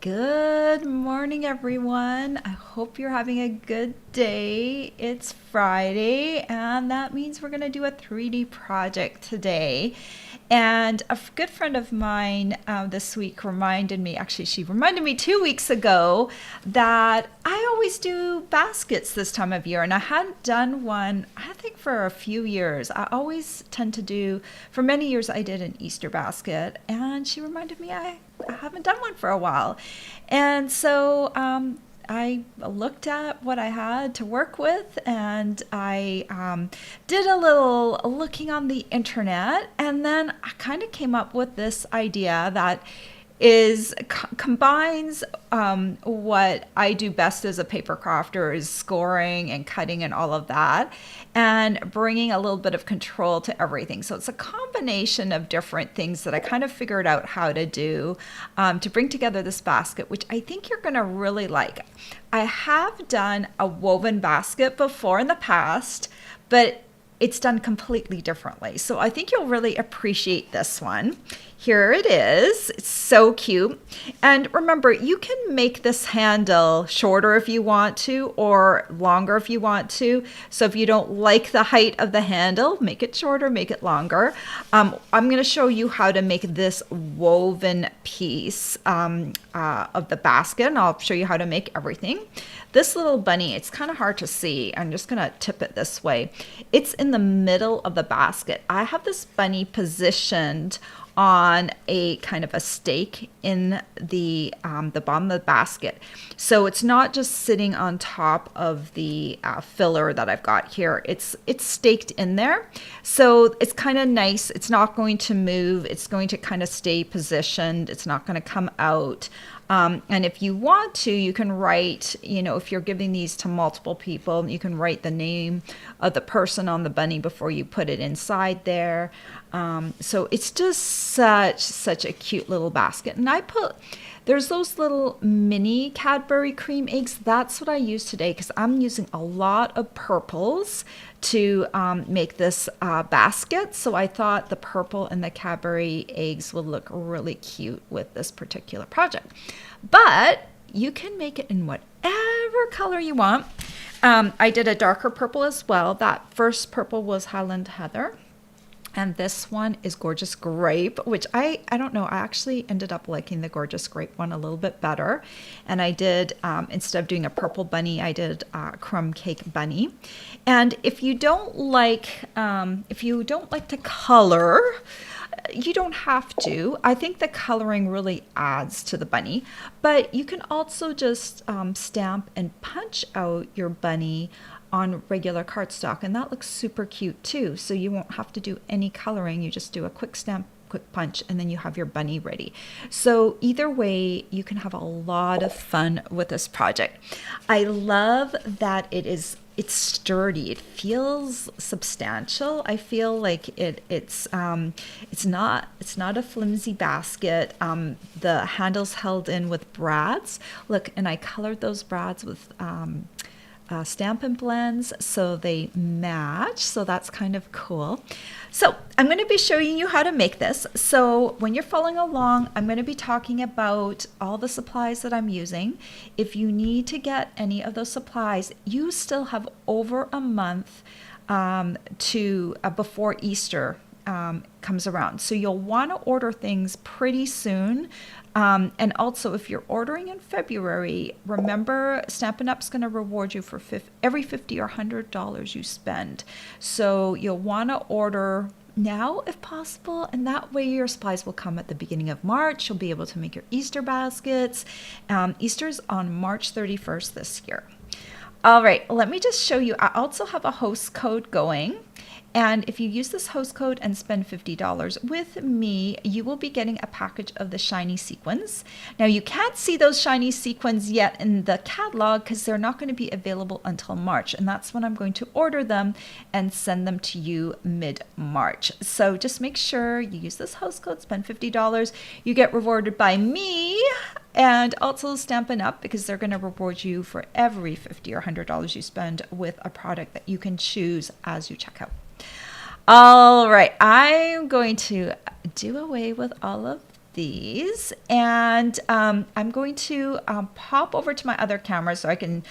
Good morning, everyone. I hope you're having a good day. It's Friday, and that means we're going to do a 3D project today. And a good friend of mine this week reminded me, actually, she reminded me 2 weeks ago that I always do baskets this time of year, and I hadn't done one, I think, for a few years. I always tend to do, for many years, I did an Easter basket, and she reminded me I haven't done one for a while. And so I looked at what I had to work with, and I did a little looking on the internet, and then I kind of came up with this idea that combines what I do best as a paper crafter is scoring and cutting and all of that, and bringing a little bit of control to everything. So it's a combination of different things that I kind of figured out how to do to bring together this basket, which I think you're going to really like. I have done a woven basket before in the past, but it's done completely differently. So I think you'll really appreciate this one. Here it is. It's so cute. And remember, you can make this handle shorter if you want to, or longer if you want to. So if you don't like the height of the handle, make it shorter, make it longer. I'm going to show you how to make this woven piece of the basket, and I'll show you how to make everything. This little bunny, it's kind of hard to see. I'm just going to tip it this way. It's in the middle of the basket. I have this bunny positioned on a kind of a stake in the bottom of the basket. So it's not just sitting on top of the filler that I've got here. It's staked in there. So it's kind of nice. It's not going to move. It's going to kind of stay positioned. It's not going to come out. And if you want to, you can write, if you're giving these to multiple people, you can write the name of the person on the bunny before you put it inside there. So it's just such a cute little basket. And there's those little mini Cadbury cream eggs. That's what I use today because I'm using a lot of purples to make this basket. So I thought the purple and the Cadbury eggs would look really cute with this particular project. But you can make it in whatever color you want. I did a darker purple as well. That first purple was Highland Heather. And this one is Gorgeous Grape, which I don't know. I actually ended up liking the Gorgeous Grape one a little bit better. And I did, instead of doing a purple bunny, I did a crumb cake bunny. And if you don't like to color, you don't have to. I think the coloring really adds to the bunny. But you can also just stamp and punch out your bunny on regular cardstock, and that looks super cute too. So you won't have to do any coloring. You just do a quick stamp, quick punch, and then you have your bunny ready. So either way, you can have a lot of fun with this project. I love that it's sturdy. It feels substantial. I feel like it's not a flimsy basket. The handle's held in with brads. Look, and I colored those brads with Stampin Blends so they match, so that's kind of cool. So I'm going to be showing you how to make this. So when you're following along, I'm going to be talking about all the supplies that I'm using. If you need to get any of those supplies, you still have over a month before Easter comes around. So you'll want to order things pretty soon. And also, if you're ordering in February, remember Stampin' Up's going to reward you for every $50 or $100 you spend. So you'll want to order now if possible, and that way your supplies will come at the beginning of March. You'll be able to make your Easter baskets. Easter's on March 31st this year. All right, let me just show you. I also have a host code going. And if you use this host code and spend $50 with me, you will be getting a package of the shiny sequins. Now, you can't see those shiny sequins yet in the catalog because they're not going to be available until March. And that's when I'm going to order them and send them to you mid-March. So just make sure you use this host code, spend $50. You get rewarded by me and also Stampin' Up, because they're going to reward you for every $50 or $100 you spend with a product that you can choose as you check out. All right, I'm going to do away with all of these, and I'm going to pop over to my other camera so I can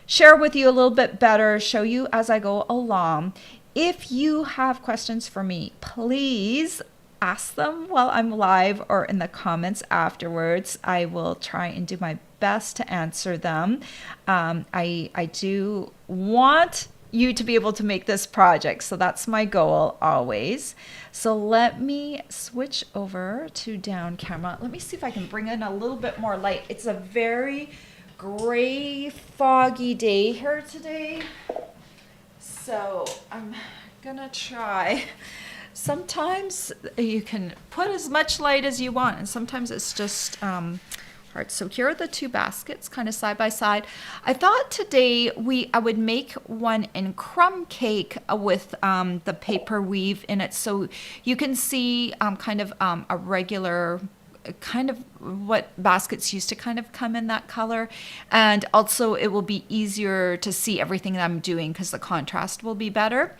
share with you a little bit better, show you as I go along. If you have questions for me, please ask them while I'm live or in the comments afterwards. I will try and do my best to answer them. I do want you to be able to make this project, so that's my goal always. So let me switch over to down camera. Let me see if I can bring in a little bit more light. It's a very gray, foggy day here today, so I'm gonna try. Sometimes you can put as much light as you want, and sometimes it's just hard. So here are the two baskets kind of side by side. I thought today I would make one in crumb cake with the paper weave in it, so you can see kind of a regular kind of what baskets used to kind of come in that color, and also it will be easier to see everything that I'm doing because the contrast will be better.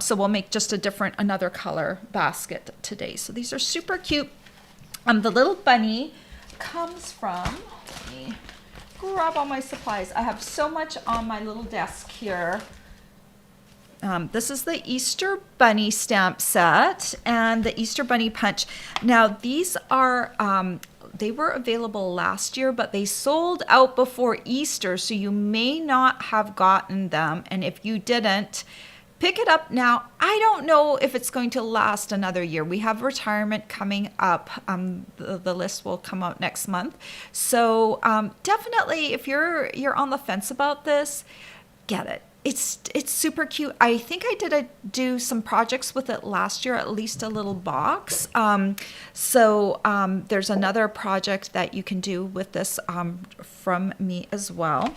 So we'll make just another color basket today. So these are super cute. The little bunny comes from, let me grab all my supplies. I have so much on my little desk here. This is the Easter Bunny stamp set and the Easter Bunny punch. Now these are, they were available last year, but they sold out before Easter, so you may not have gotten them. And if you didn't, pick it up now. I don't know if it's going to last another year. We have retirement coming up. The list will come out next month. So definitely, if you're on the fence about this, get it. It's super cute. I think I do some projects with it last year, at least a little box. So there's another project that you can do with this from me as well.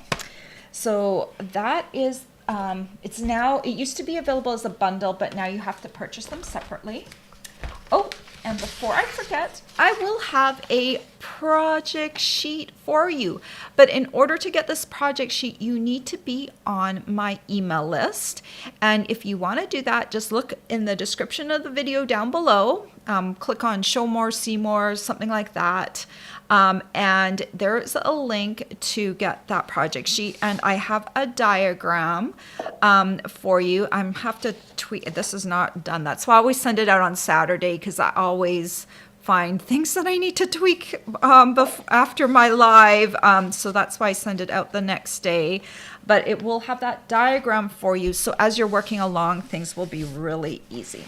So that is, it used to be available as a bundle, but now you have to purchase them separately. Oh, and before I forget, I will have a project sheet for you. But in order to get this project sheet, you need to be on my email list. And if you want to do that, just look in the description of the video down below. Click on show more, see more, something like that. And there's a link to get that project sheet. And I have a diagram for you. I have to tweet. This is not done. That's why I always send it out on Saturday, because I always find things that I need to tweak after my live. So that's why I send it out the next day. But it will have that diagram for you. So as you're working along, things will be really easy.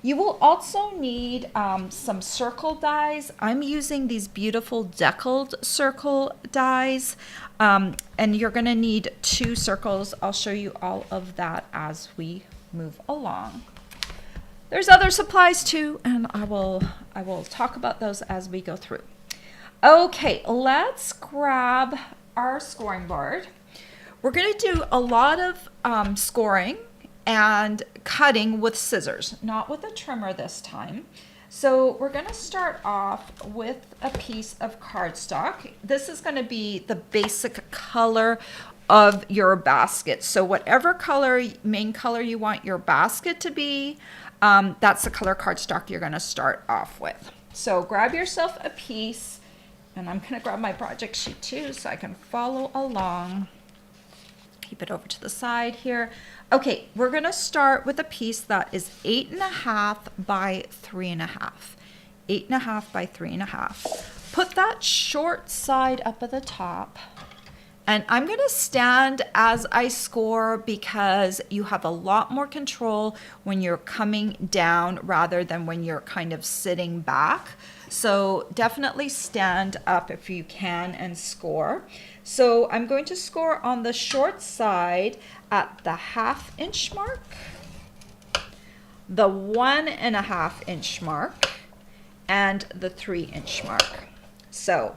You will also need some circle dies. I'm using these beautiful deckled circle dies, and you're going to need 2 circles. I'll show you all of that as we move along. There's other supplies too, and I will talk about those as we go through. Okay, let's grab our scoring board. We're going to do a lot of scoring and cutting with scissors, not with a trimmer this time. So we're going to start off with a piece of cardstock. This is going to be the basic color of your basket. So whatever color, main color you want your basket to be, that's the color cardstock you're going to start off with. So grab yourself a piece, and I'm going to grab my project sheet too so I can follow along. Keep it over to the side here. Okay, we're going to start with a piece that is 8.5 by 3.5. 8.5 by 3.5. Put that short side up at the top. And I'm going to stand as I score because you have a lot more control when you're coming down rather than when you're kind of sitting back. So definitely stand up if you can and score. So I'm going to score on the short side at the 1/2 inch mark, the 1.5 inch mark, and the 3 inch mark. So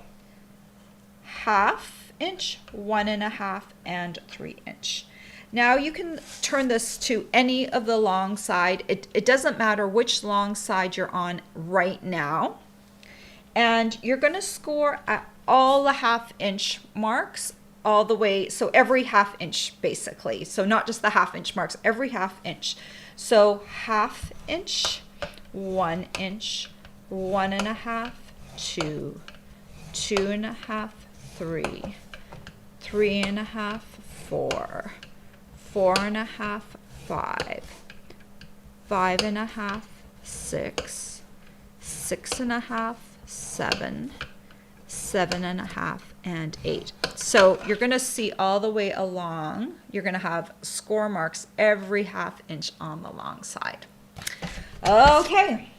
1/2 inch, 1.5, and 3 inch. Now you can turn this to any of the long side. It doesn't matter which long side you're on right now. And you're going to score at all the 1/2 inch marks all the way. So every 1/2 inch basically. So not just the 1/2 inch marks, every 1/2 inch. So 1/2 inch, 1 inch, 1.5, 2, 2.5, 3, 3.5, 4, 4.5, 5, 5.5, 6, 6.5, 7, 7.5, and 8. So you're going to see all the way along, you're going to have score marks every 1/2 inch on the long side. Okay.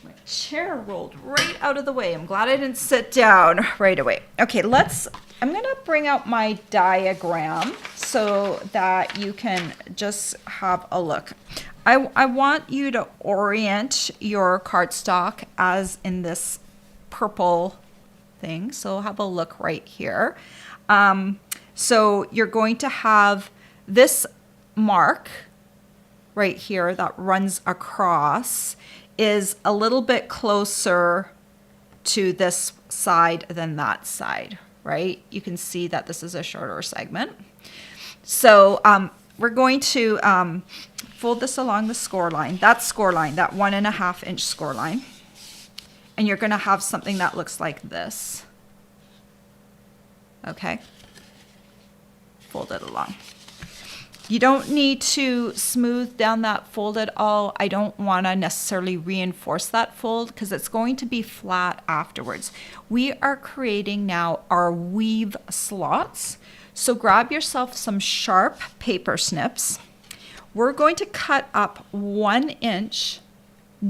My chair rolled right out of the way. I'm glad I didn't sit down right away. Okay, I'm going to bring out my diagram so that you can just have a look. I want you to orient your cardstock as in this purple thing. So have a look right here. So you're going to have this mark right here that runs across is a little bit closer to this side than that side, right? You can see that this is a shorter segment. So we're going to fold this along the score line, that 1.5 inch score line. And you're going to have something that looks like this. Okay. Fold it along. You don't need to smooth down that fold at all. I don't want to necessarily reinforce that fold because it's going to be flat afterwards. We are creating now our weave slots. So grab yourself some sharp paper snips. We're going to cut up 1 inch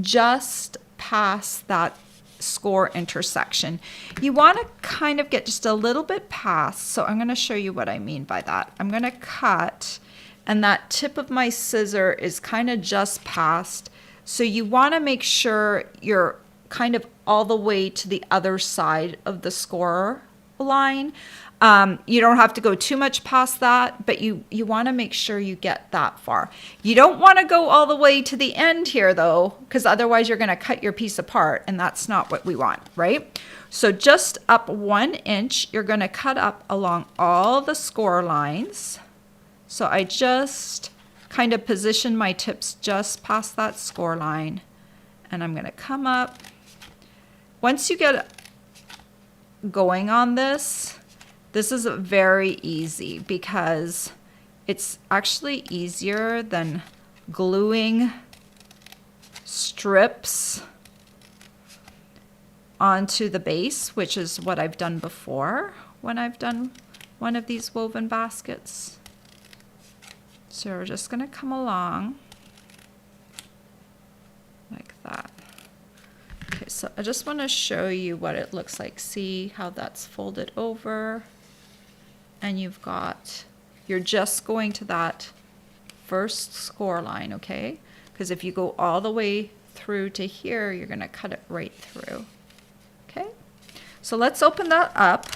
just past that score intersection. You want to kind of get just a little bit past. So I'm going to show you what I mean by that. I'm going to cut, and that tip of my scissor is kind of just past. So you want to make sure you're kind of all the way to the other side of the score line. You don't have to go too much past that, but you want to make sure you get that far. You don't want to go all the way to the end here though, because otherwise you're going to cut your piece apart, and that's not what we want, right? So just up 1 inch, you're going to cut up along all the score lines. So I just kind of position my tips just past that score line, and I'm going to come up. Once you get going on this is very easy because it's actually easier than gluing strips onto the base, which is what I've done before when I've done one of these woven baskets. So we're just going to come along like that. Okay, so I just want to show you what it looks like. See how that's folded over, and you're just going to that first score line, okay? Because if you go all the way through to here, you're going to cut it right through. Okay, so let's open that up.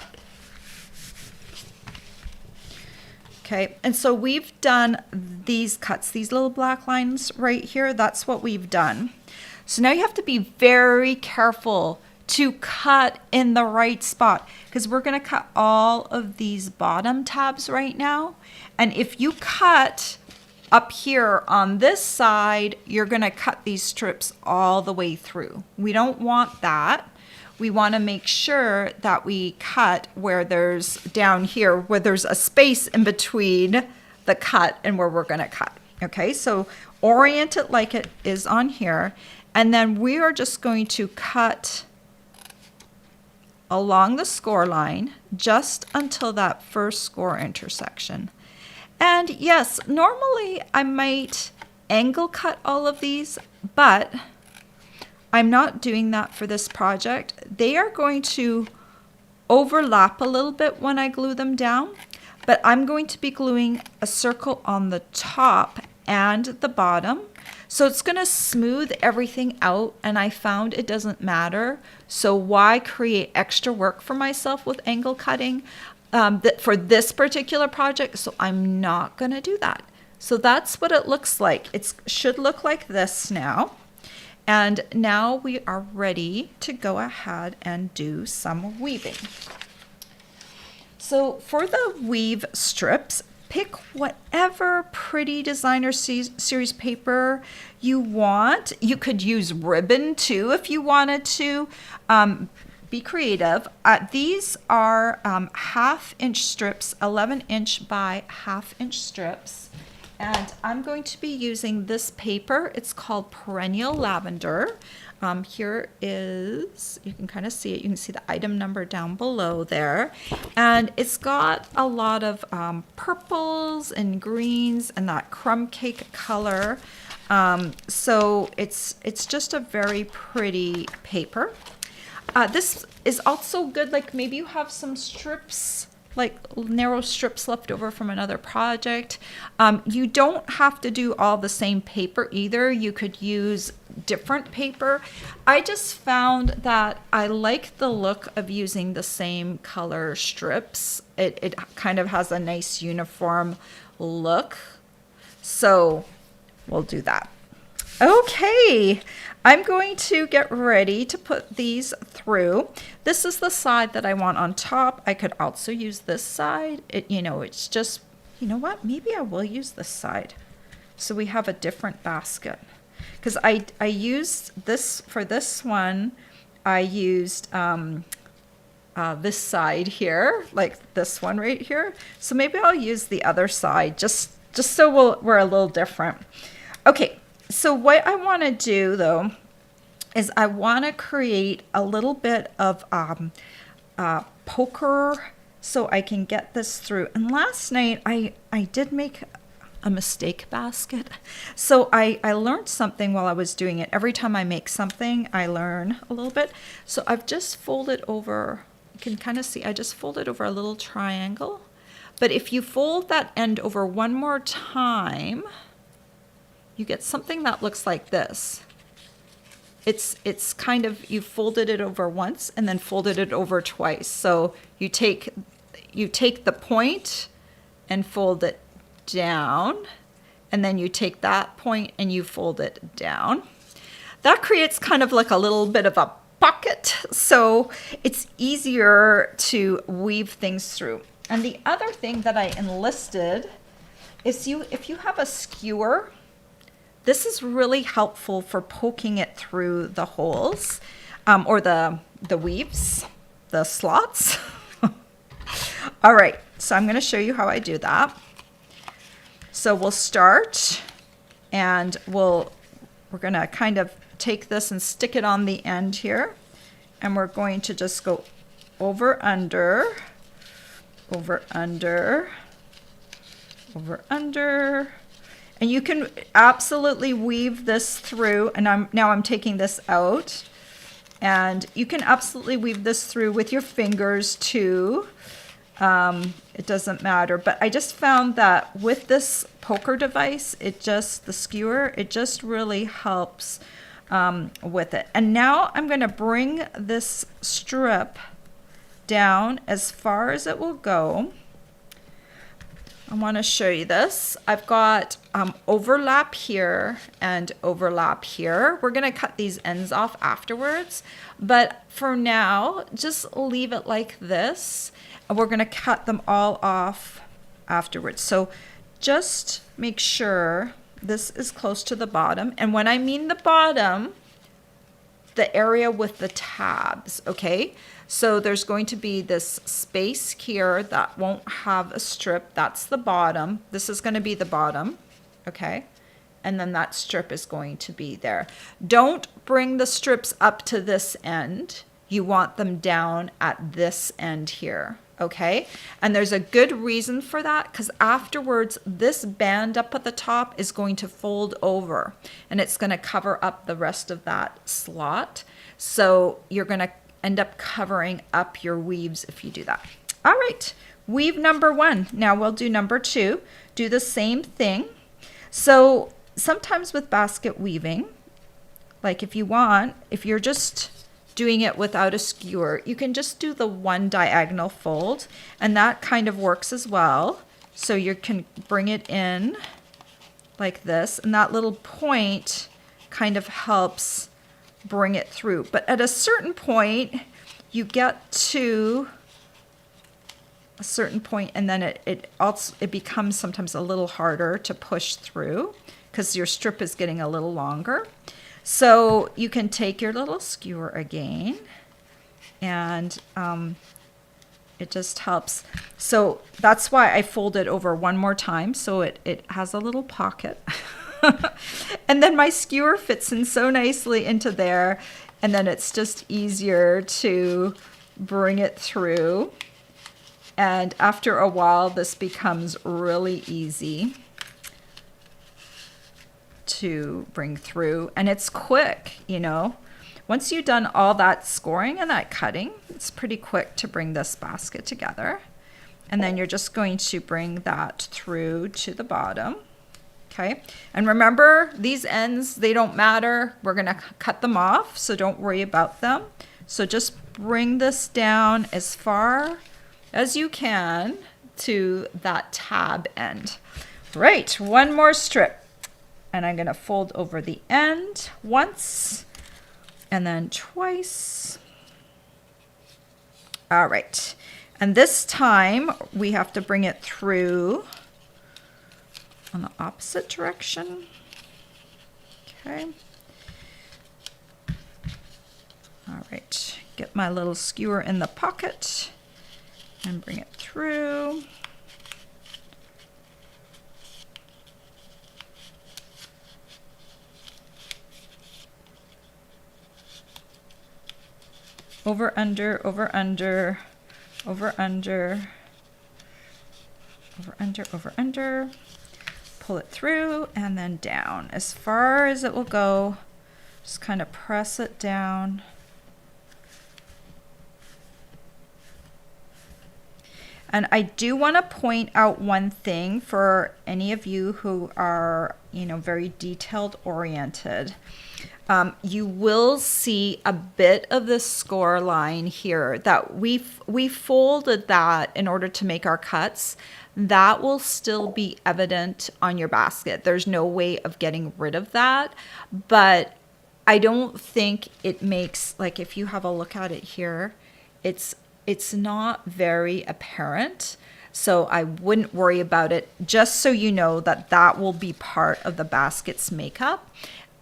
Okay, and so we've done these cuts, these little black lines right here. That's what we've done. So now you have to be very careful to cut in the right spot, because we're going to cut all of these bottom tabs right now. And if you cut up here on this side, you're going to cut these strips all the way through. We don't want that. We want to make sure that we cut where there's down here, where there's a space in between the cut and where we're going to cut. Okay, so orient it like it is on here. And then we are just going to cut along the score line just until that first score intersection. And yes, normally I might angle cut all of these, but I'm not doing that for this project. They are going to overlap a little bit when I glue them down, but I'm going to be gluing a circle on the top and the bottom. So it's going to smooth everything out, and I found it doesn't matter. So why create extra work for myself with angle cutting for this particular project? So I'm not going to do that. So that's what it looks like. It should look like this now. And now we are ready to go ahead and do some weaving. So for the weave strips, pick whatever pretty designer series paper you want. You could use ribbon too if you wanted to. Be creative. These are 1/2 inch strips, 11 inch by 1/2 inch strips. And I'm going to be using this paper. It's called Perennial Lavender. Here is, you can kind of see it. You can see the item number down below there. And it's got a lot of purples and greens and that crumb cake color. So it's just a very pretty paper. This is also good, like maybe you have some strips, like narrow strips left over from another project. You don't have to do all the same paper either. You could use different paper. I just found that I like the look of using the same color strips. It kind of has a nice uniform look. So we'll do that. Okay, I'm going to get ready to put these through. This is the side that I want on top. I could also use this side. It's just, you know what? Maybe I will use this side so we have a different basket. Because I used this, for this one, I used this side here, like this one right here. So maybe I'll use the other side just so we're a little different. Okay. So what I want to do though is I want to create a little bit of poker so I can get this through. And last night I did make a mistake basket. So I learned something while I was doing it. Every time I make something, I learn a little bit. So I've just folded over, you can kind of see, I just folded over a little triangle. But if you fold that end over one more time, you get something that looks like this. It's kind of, you folded it over once and then folded it over twice. So you take the point and fold it down, and then you take that point and you fold it down. That creates kind of like a little bit of a pocket, so it's easier to weave things through. And the other thing that I enlisted is if you have a skewer, this is really helpful for poking it through the holes, or the weaves, the slots. All right, so I'm going to show you how I do that. So we'll start, and we're going to kind of take this and stick it on the end here, and we're going to just go over, under, over, under, over, under. And you can absolutely weave this through, and now I'm taking this out, and you can absolutely weave this through with your fingers too. It doesn't matter, but I just found that with this poker device, the skewer, it just really helps with it. And now I'm going to bring this strip down as far as it will go. I want to show you this. I've got overlap here and overlap here. We're going to cut these ends off afterwards, but for now, just leave it like this. And we're going to cut them all off afterwards. So just make sure this is close to the bottom. And when I mean the bottom, the area with the tabs, okay? So there's going to be this space here that won't have a strip. That's the bottom. This is going to be the bottom, okay? And then that strip is going to be there. Don't bring the strips up to this end. You want them down at this end here, okay? And there's a good reason for that, because afterwards, this band up at the top is going to fold over, and it's going to cover up the rest of that slot. So you're going to end up covering up your weaves if you do that. All right, weave number 1. Now we'll do number 2. Do the same thing. So sometimes with basket weaving, like if you're just doing it without a skewer, you can just do the one diagonal fold, and that kind of works as well. So you can bring it in like this, and that little point kind of helps bring it through. But at a certain point, you get to a certain point, and then it becomes sometimes a little harder to push through because your strip is getting a little longer. So you can take your little skewer again, and it just helps. So that's why I fold it over one more time, so it has a little pocket. And then my skewer fits in so nicely into there, and then it's just easier to bring it through. And after a while, this becomes really easy to bring through, and it's quick, you know. Once you've done all that scoring and that cutting, it's pretty quick to bring this basket together. And then you're just going to bring that through to the bottom. Okay, and remember, these ends, they don't matter. We're gonna cut them off, so don't worry about them. So just bring this down as far as you can to that tab end. Right, one more strip. And I'm gonna fold over the end once and then twice. All right, and this time we have to bring it through on the opposite direction. Okay. All right, get my little skewer in the pocket and bring it through. Over, under, over, under, over, under, over, under, over, under. Pull it through and then down as far as it will go. Just kind of press it down. And I do want to point out one thing for any of you who are, you know, very detailed oriented. You will see a bit of the score line here that we folded that in order to make our cuts. That will still be evident on your basket. There's no way of getting rid of that, but I don't think it makes, like, if you have a look at it here, it's not very apparent. So I wouldn't worry about it, just so you know that that will be part of the basket's makeup.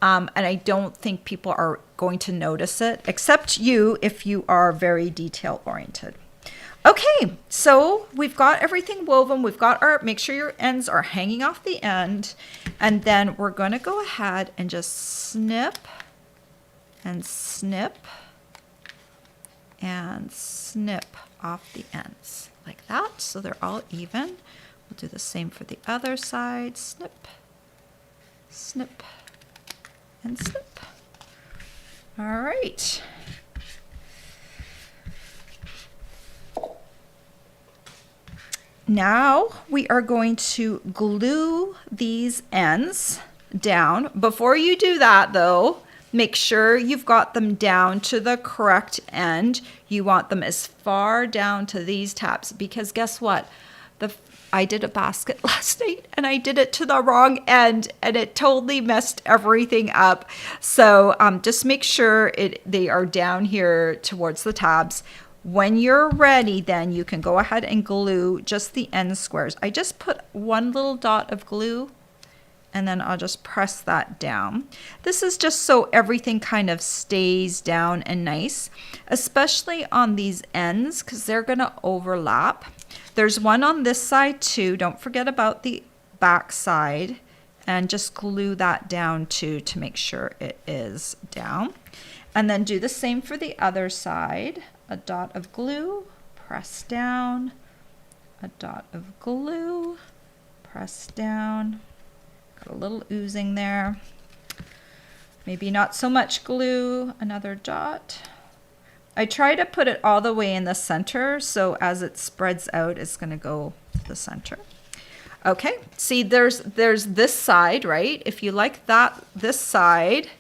And I don't think people are going to notice it, except you if you are very detail oriented. Okay, so we've got everything woven. We've got our, make sure your ends are hanging off the end. And then we're going to go ahead and just snip and snip and snip off the ends like that, so they're all even. We'll do the same for the other side. Snip, snip, and snip. All right. Now we are going to glue these ends down. Before you do that though, make sure you've got them down to the correct end. You want them as far down to these tabs, because guess what? I did a basket last night and I did it to the wrong end and it totally messed everything up. So just make sure they are down here towards the tabs. When you're ready, then you can go ahead and glue just the end squares. I just put one little dot of glue and then I'll just press that down. This is just so everything kind of stays down and nice, especially on these ends because they're gonna overlap. There's one on this side too. Don't forget about the back side, and just glue that down too to make sure it is down. And then do the same for the other side. A dot of glue, press down, a dot of glue, press down. Got a little oozing there. Maybe not so much glue, another dot. I try to put it all the way in the center, so as it spreads out, it's gonna go to the center. Okay, see there's this side, right? If you like this side,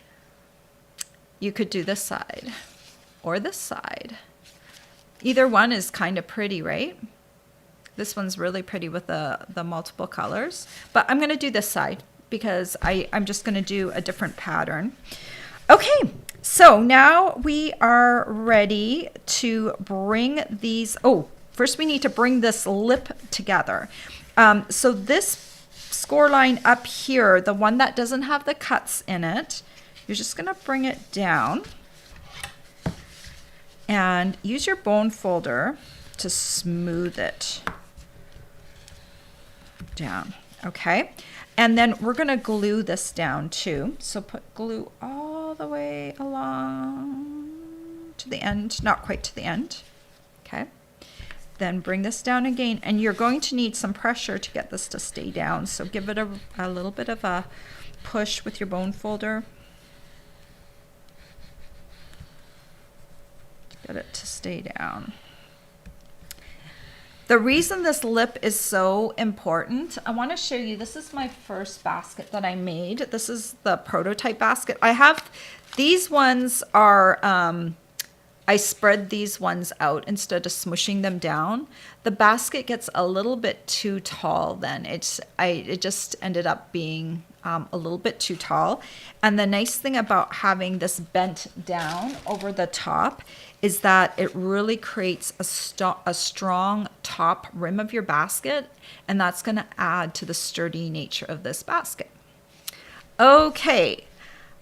you could do this side or this side. Either one is kind of pretty, right? This one's really pretty with the multiple colors, but I'm gonna do this side because I'm just gonna do a different pattern. Okay, so now we are ready to bring these, oh, first we need to bring this lip together. So this score line up here, the one that doesn't have the cuts in it, you're just going to bring it down and use your bone folder to smooth it down. Okay, and then we're going to glue this down too. So put glue all the way along to the end, not quite to the end. Okay, then bring this down again, and you're going to need some pressure to get this to stay down. So give it a little bit of a push with your bone folder. Get it to stay down. The reason this lip is so important, I want to show you, this is my first basket that I made. This is the prototype basket. I have, these ones are, I spread these ones out instead of smushing them down. The basket gets a little bit too tall then. It just ended up being a little bit too tall. And the nice thing about having this bent down over the top is that it really creates a strong top rim of your basket, and that's going to add to the sturdy nature of this basket. Okay,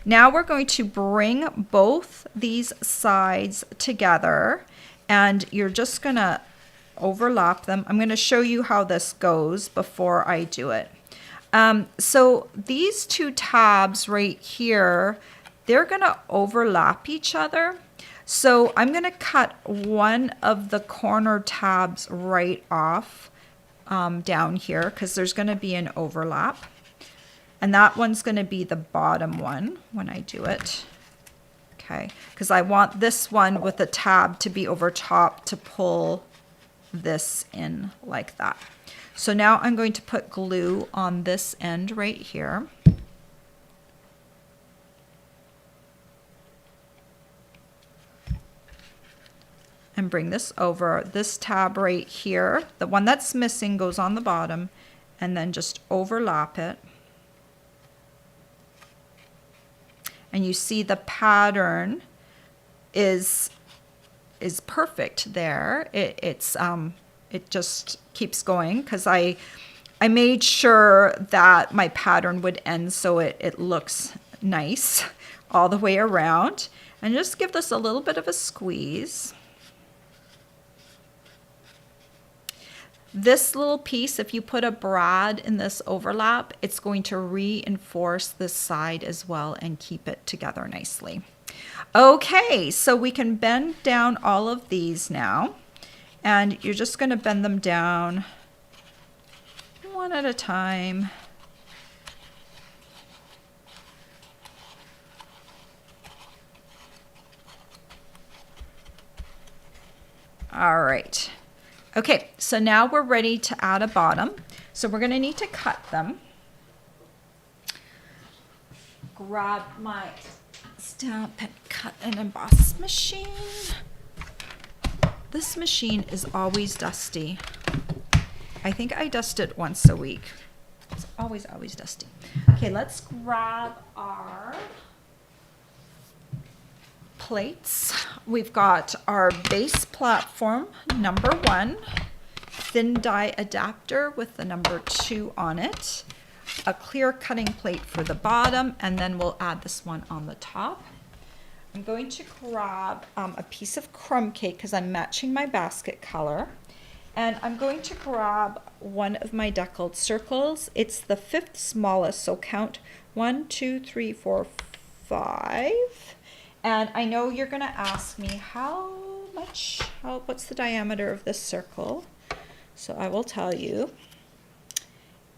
now we're going to bring both these sides together, and you're just going to overlap them. I'm going to show you how this goes before I do it. So these two tabs right here, they're going to overlap each other. So I'm going to cut one of the corner tabs right off down here because there's going to be an overlap. And that one's going to be the bottom one when I do it. Okay, because I want this one with the tab to be over top to pull this in like that. So now I'm going to put glue on this end right here. And bring this over. This tab right here, the one that's missing goes on the bottom, and then just overlap it. And you see the pattern is perfect there. It just keeps going because I made sure that my pattern would end so it looks nice all the way around. And just give this a little bit of a squeeze. This little piece, if you put a brad in this overlap, it's going to reinforce this side as well and keep it together nicely. Okay, so we can bend down all of these now, and you're just going to bend them down one at a time. All right. Okay, so now we're ready to add a bottom. So we're going to need to cut them. Grab my Stampin' Cut and Emboss machine. This machine is always dusty. I think I dust it once a week. It's always dusty. Okay, let's grab our plates. We've got our base platform, number 1, thin die adapter with the number 2 on it, a clear cutting plate for the bottom, and then we'll add this one on the top. I'm going to grab a piece of crumb cake because I'm matching my basket color, and I'm going to grab one of my deckled circles. It's the 5th smallest, so count 1, 2, 3, 4, 5. And I know you're going to ask me what's the diameter of this circle? So I will tell you.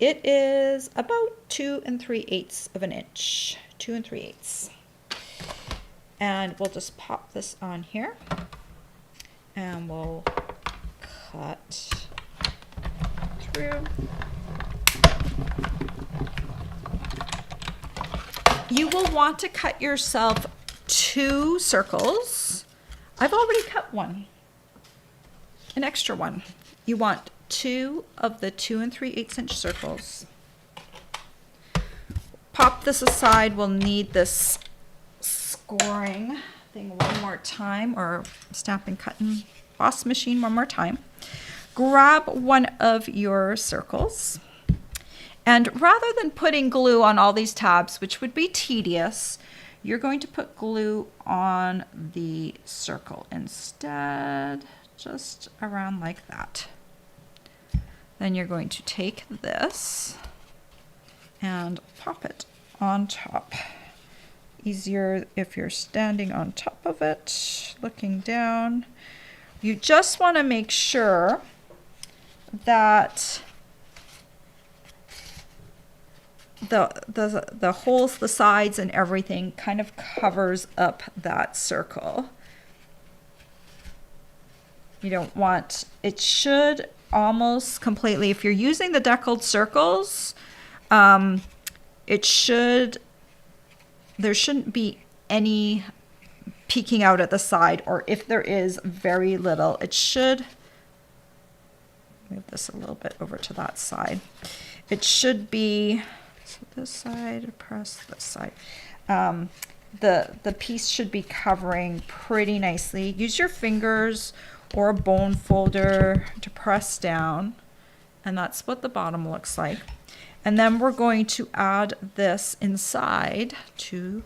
It is about 2 3/8 of an inch. 2 3/8. And we'll just pop this on here. And we'll cut through. You will want to cut yourself 2 circles. I've already cut one, an extra one. You want 2 of the 2 3/8 inch circles. Pop this aside. We'll need this scoring thing one more time, or Stampin' Cut and Emboss machine one more time. Grab one of your circles, and rather than putting glue on all these tabs, which would be tedious, you're going to put glue on the circle instead, just around like that. Then you're going to take this and pop it on top. Easier if you're standing on top of it, looking down. You just want to make sure that the holes, the sides, and everything kind of covers up that circle. You don't want, it should almost completely, if you're using the deckled circles, there shouldn't be any peeking out at the side, or if there is, very little. It should, move this a little bit over to that side. It should be, so this side, press this side. The piece should be covering pretty nicely. Use your fingers or a bone folder to press down, and that's what the bottom looks like. And then we're going to add this inside to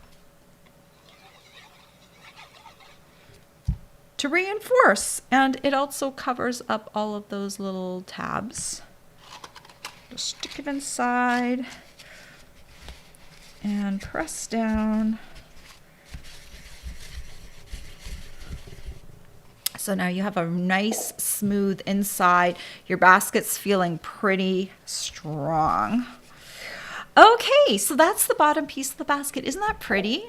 reinforce, and it also covers up all of those little tabs. Just stick it inside and press down. So now you have a nice smooth inside. Your basket's feeling pretty strong. Okay, so that's the bottom piece of the basket. Isn't that pretty?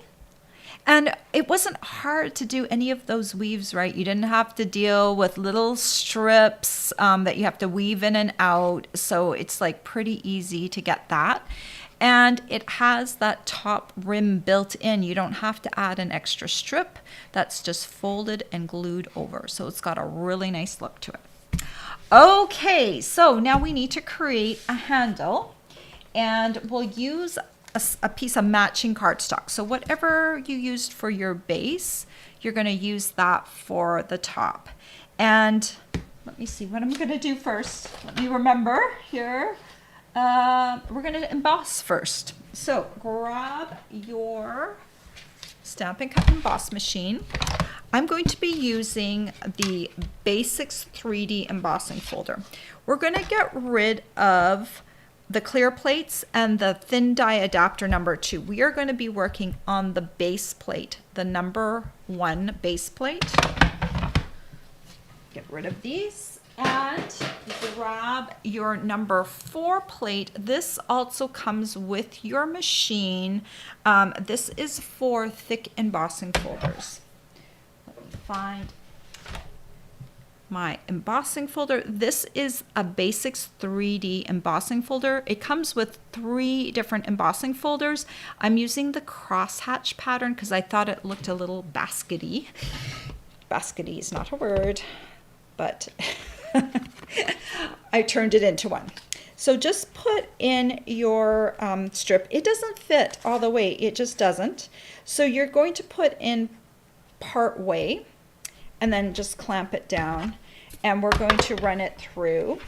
And it wasn't hard to do any of those weaves, right? You didn't have to deal with little strips that you have to weave in and out. So it's like pretty easy to get that. And it has that top rim built in. You don't have to add an extra strip. That's just folded and glued over. So it's got a really nice look to it. Okay, so now we need to create a handle, and we'll use a piece of matching cardstock. So whatever you used for your base, you're going to use that for the top. And let me see what I'm going to do first. Let me remember here. We're going to emboss first. So grab your Stampin' Cut and Emboss machine. I'm going to be using the Basics 3D embossing folder. We're going to get rid of the clear plates and the thin die adapter number 2. We are going to be working on the base plate, the number 1 base plate. Get rid of these. And grab your number 4 plate. This also comes with your machine. This is for thick embossing folders. Let me find my embossing folder. This is a Basics 3D embossing folder. It comes with 3 different embossing folders. I'm using the crosshatch pattern because I thought it looked a little baskety. Baskety is not a word, but I turned it into one. So just put in your strip. It doesn't fit all the way, it just doesn't. So you're going to put in part way and then just clamp it down, and we're going to run it through.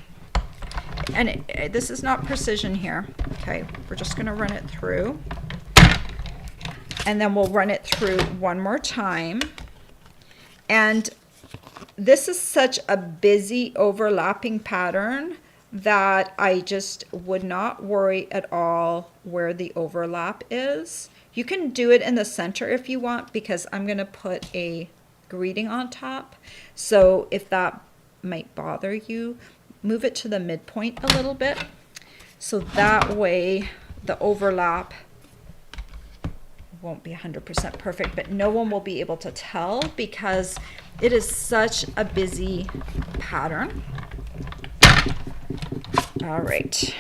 And this is not precision here. Okay, we're just going to run it through, and then we'll run it through one more time. And this is such a busy overlapping pattern that I just would not worry at all where the overlap is. You can do it in the center if you want, because I'm going to put a greeting on top. So if that might bother you, move it to the midpoint a little bit. So that way the overlap won't be 100% perfect, but no one will be able to tell because it is such a busy pattern. All right.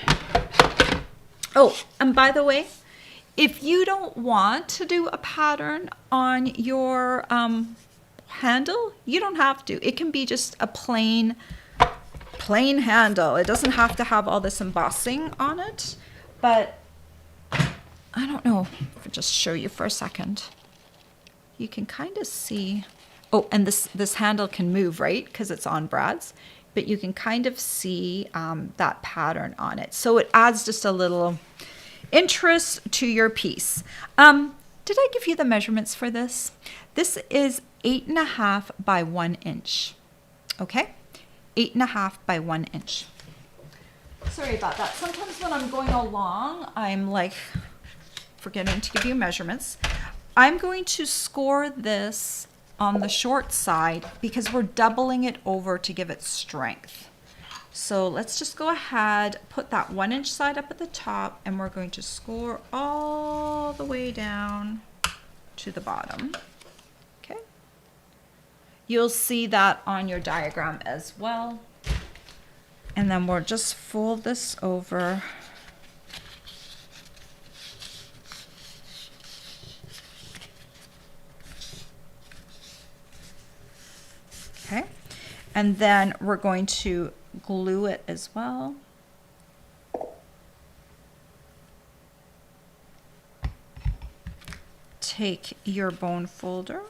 Oh, and by the way, if you don't want to do a pattern on your handle, you don't have to. It can be just a plain handle. It doesn't have to have all this embossing on it, but I don't know if I'll just show you for a second. you can kind of see, oh, and this handle can move, right? Because it's on brads, but you can kind of see that pattern on it. So it adds just a little interest to your piece. Did I give you the measurements for this? This is 8.5 by 1 inch. Okay, 8.5 by 1 inch. Sorry about that. Sometimes when I'm going along, I'm like forgetting to give you measurements. I'm going to score this on the short side because we're doubling it over to give it strength. So let's just go ahead, put that 1 inch side up at the top, and we're going to score all the way down to the bottom. Okay. You'll see that on your diagram as well. And then we'll just fold this over. Okay. And then we're going to glue it as well. Take your bone folder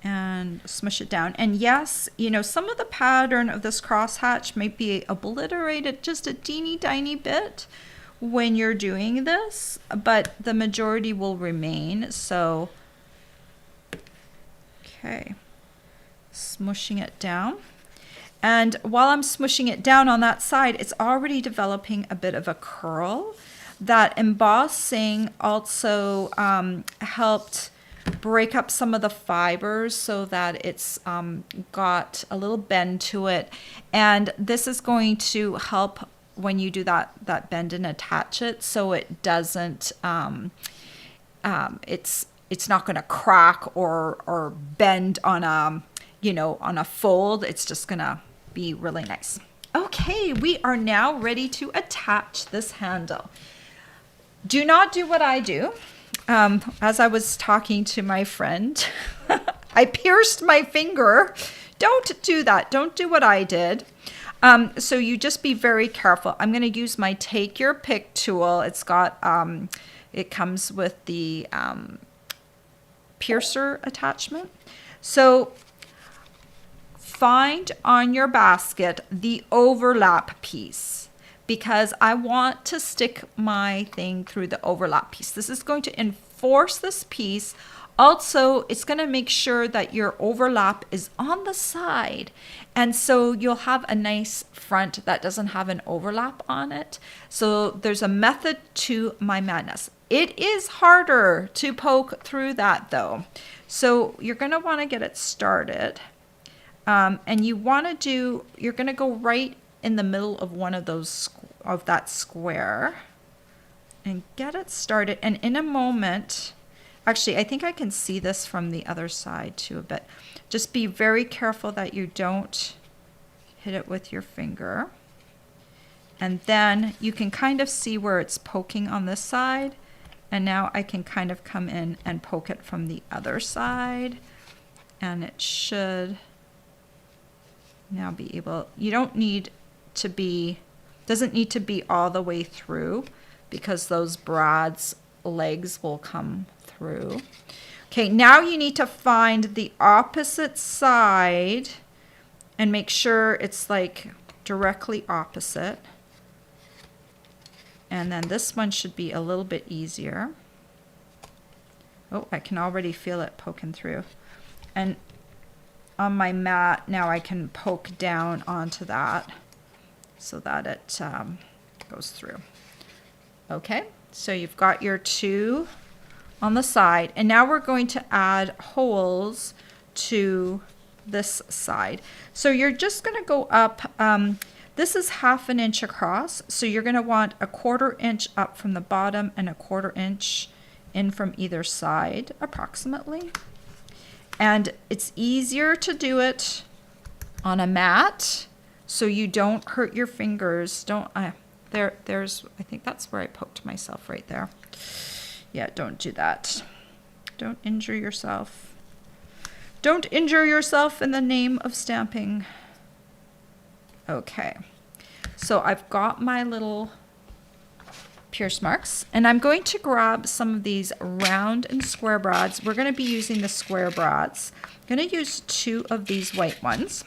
and smush it down. And yes, you know, some of the pattern of this crosshatch might be obliterated just a teeny tiny bit when you're doing this, but the majority will remain. So, okay. Smushing it down. And while I'm smushing it down on that side, it's already developing a bit of a curl. That embossing also helped break up some of the fibers so that it's got a little bend to it. And this is going to help when you do that bend and attach it, so it doesn't, it's not going to crack or bend on a, you know, on a fold. It's just gonna be really nice. Okay, we are now ready to attach this handle. Do not do what I do. As I was talking to my friend, I pierced my finger. Don't do that. Don't do what I did. So you just be very careful. I'm going to use my Take Your Pick tool. It's got, it comes with the piercer attachment. So find on your basket the overlap piece, because I want to stick my thing through the overlap piece. This is going to enforce this piece. Also, it's going to make sure that your overlap is on the side. And so you'll have a nice front that doesn't have an overlap on it. So there's a method to my madness. It is harder to poke through that though. So you're going to want to get it started. And you want to do, you're going to go right in the middle of one of those, of that square, and get it started. And in a moment, actually, I think I can see this from the other side too a bit. Just be very careful that you don't hit it with your finger. And then you can kind of see where it's poking on this side. And now I can kind of come in and poke it from the other side. And it should now be able, you don't need to be, doesn't need to be all the way through, because those brads legs will come through. Okay, now you need to find the opposite side and make sure it's like directly opposite. And then this one should be a little bit easier. Oh, I can already feel it poking through. And on my mat, now I can poke down onto that so that it goes through. Okay, so you've got your two on the side, and now we're going to add holes to this side. So you're just going to go up, this is 1/2 inch across, so you're going to want 1/4 inch up from the bottom and 1/4 inch in from either side approximately. And it's easier to do it on a mat so you don't hurt your fingers. Don't, there's, I think that's where I poked myself right there. Yeah, don't do that. Don't injure yourself. Don't injure yourself in the name of stamping. Okay, so I've got my little pierce marks, and I'm going to grab some of these round and square brads. We're going to be using the square brads. I'm going to use 2 of these white ones.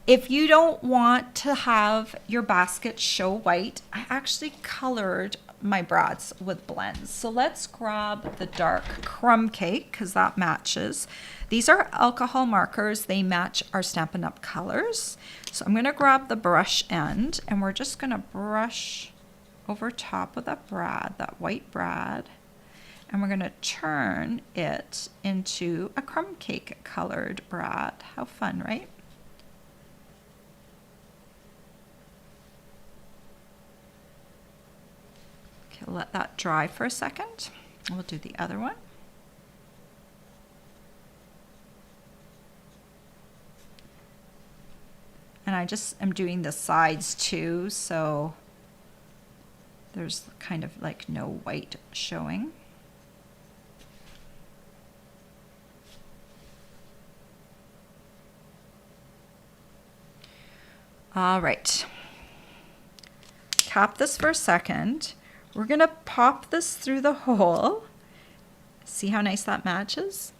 If you don't want to have your basket show white, I actually colored my brads with blends. So let's grab the dark crumb cake because that matches. These are alcohol markers. They match our Stampin' Up! Colors. So I'm going to grab the brush end and we're just going to brush over top of that brad, that white brad, and we're going to turn it into a crumb cake colored brad. How fun, right? Okay, let that dry for a second. We'll do the other one. And I just am doing the sides too, so there's kind of like no white showing. All right. Tap this for a second. We're gonna pop this through the hole. See how nice that matches?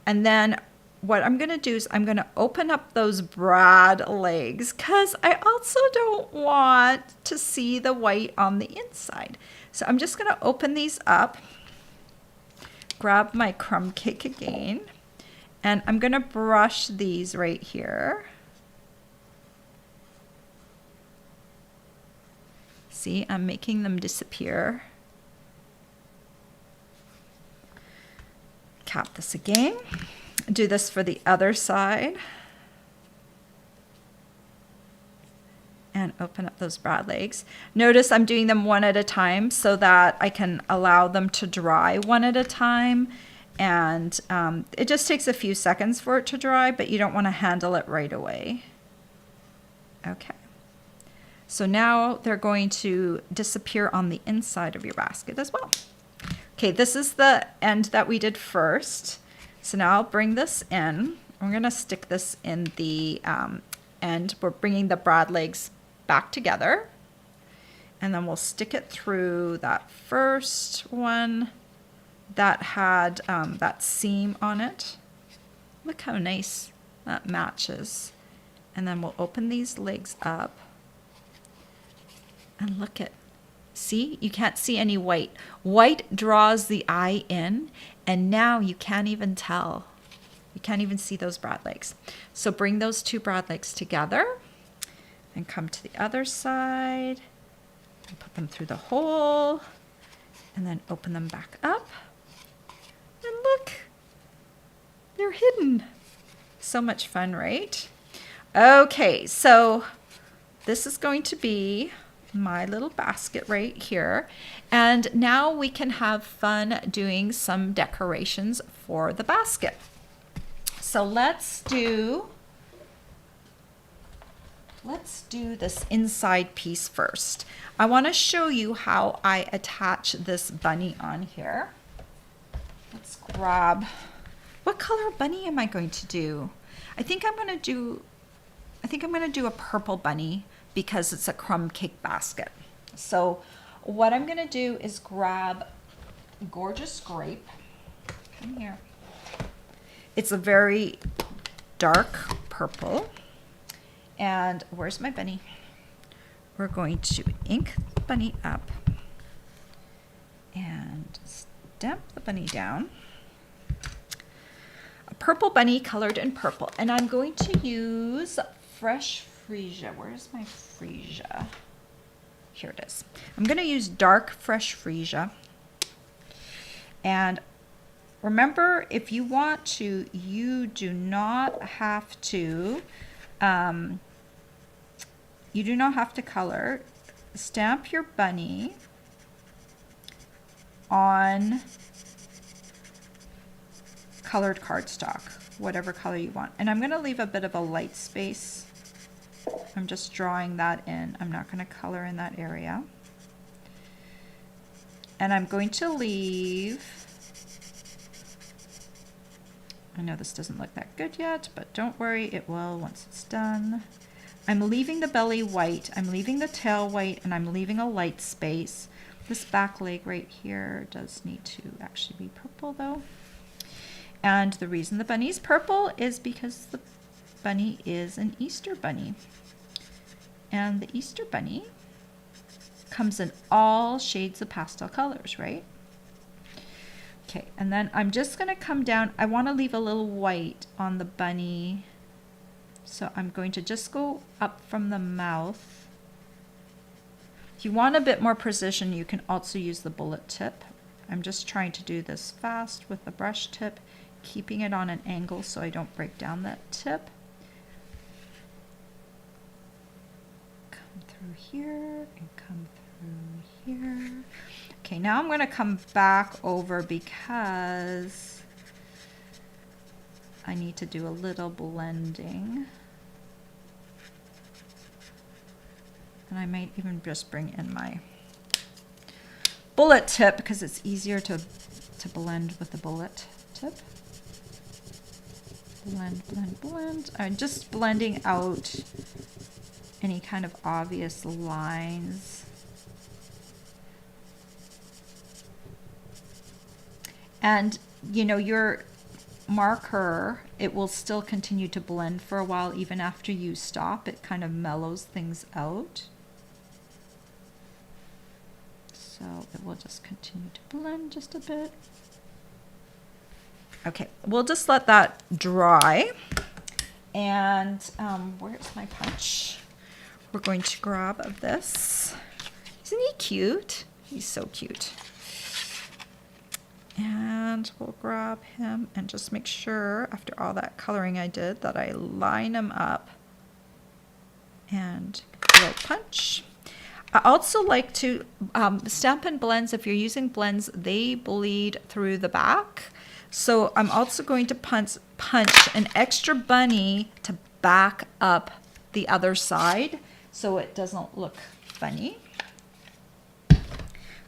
And then what I'm gonna do is I'm gonna open up those brad legs because I also don't want to see the white on the inside. So I'm just gonna open these up, grab my crumb cake again, and I'm gonna brush these right here. See, I'm making them disappear. Cap this again. Do this for the other side. And open up those brad legs. Notice I'm doing them one at a time so that I can allow them to dry one at a time. And it just takes a few seconds for it to dry, but you don't want to handle it right away. Okay. So now they're going to disappear on the inside of your basket as well. Okay, this is the end that we did first. So now I'll bring this in. We're gonna stick this in the end. We're bringing the brad legs back together. And then we'll stick it through that first one that had that seam on it. Look how nice that matches. And then we'll open these legs up. And look at, see, you can't see any white. White draws the eye in, and now you can't even tell. You can't even see those brad legs. So bring those 2 brad legs together and come to the other side and put them through the hole and then open them back up. And look, they're hidden. So much fun, right? Okay, so this is going to be my little basket right here, and now we can have fun doing some decorations for the basket. So let's do this inside piece first. I want to show you how I attach this bunny on here. Let's grab, what color bunny am I going to do? I think I'm going to do a purple bunny because it's a crumb cake basket. So what I'm gonna do is grab Gorgeous Grape. Come here. It's a very dark purple. And where's my bunny? We're going to ink the bunny up and stamp the bunny down. A purple bunny colored in purple. And I'm going to use fresh freesia. Where's my freesia? Here it is. I'm going to use dark fresh freesia. And remember, if you want to, you do not have to color. Stamp your bunny on colored cardstock, whatever color you want. And I'm going to leave a bit of a light space. I'm just drawing that in. I'm not going to color in that area. And I'm going to leave, I know this doesn't look that good yet, but don't worry, it will once it's done. I'm leaving the belly white, I'm leaving the tail white, and I'm leaving a light space. This back leg right here does need to actually be purple though. And the reason the bunny is purple is because the bunny is an Easter bunny. And the Easter bunny comes in all shades of pastel colors, right? Okay, and then I'm just going to come down. I want to leave a little white on the bunny. So I'm going to just go up from the mouth. If you want a bit more precision, you can also use the bullet tip. I'm just trying to do this fast with the brush tip, keeping it on an angle so I don't break down that tip. Come through here and come through here. Okay, now I'm going to come back over because I need to do a little blending. And I might even just bring in my bullet tip because it's easier to blend with the bullet tip. Blend, blend, blend. I'm just blending out any kind of obvious lines. And you know, your marker, it will still continue to blend for a while even after you stop. It kind of mellows things out. So it will just continue to blend just a bit. Okay, we'll just let that dry. And where's my punch? We're going to grab of this. Isn't he cute? He's so cute. And we'll grab him and just make sure after all that coloring I did that I line him up and blow punch. I also like to, Stampin' Blends, if you're using blends, they bleed through the back. So I'm also going to punch an extra bunny to back up the other side so it doesn't look funny.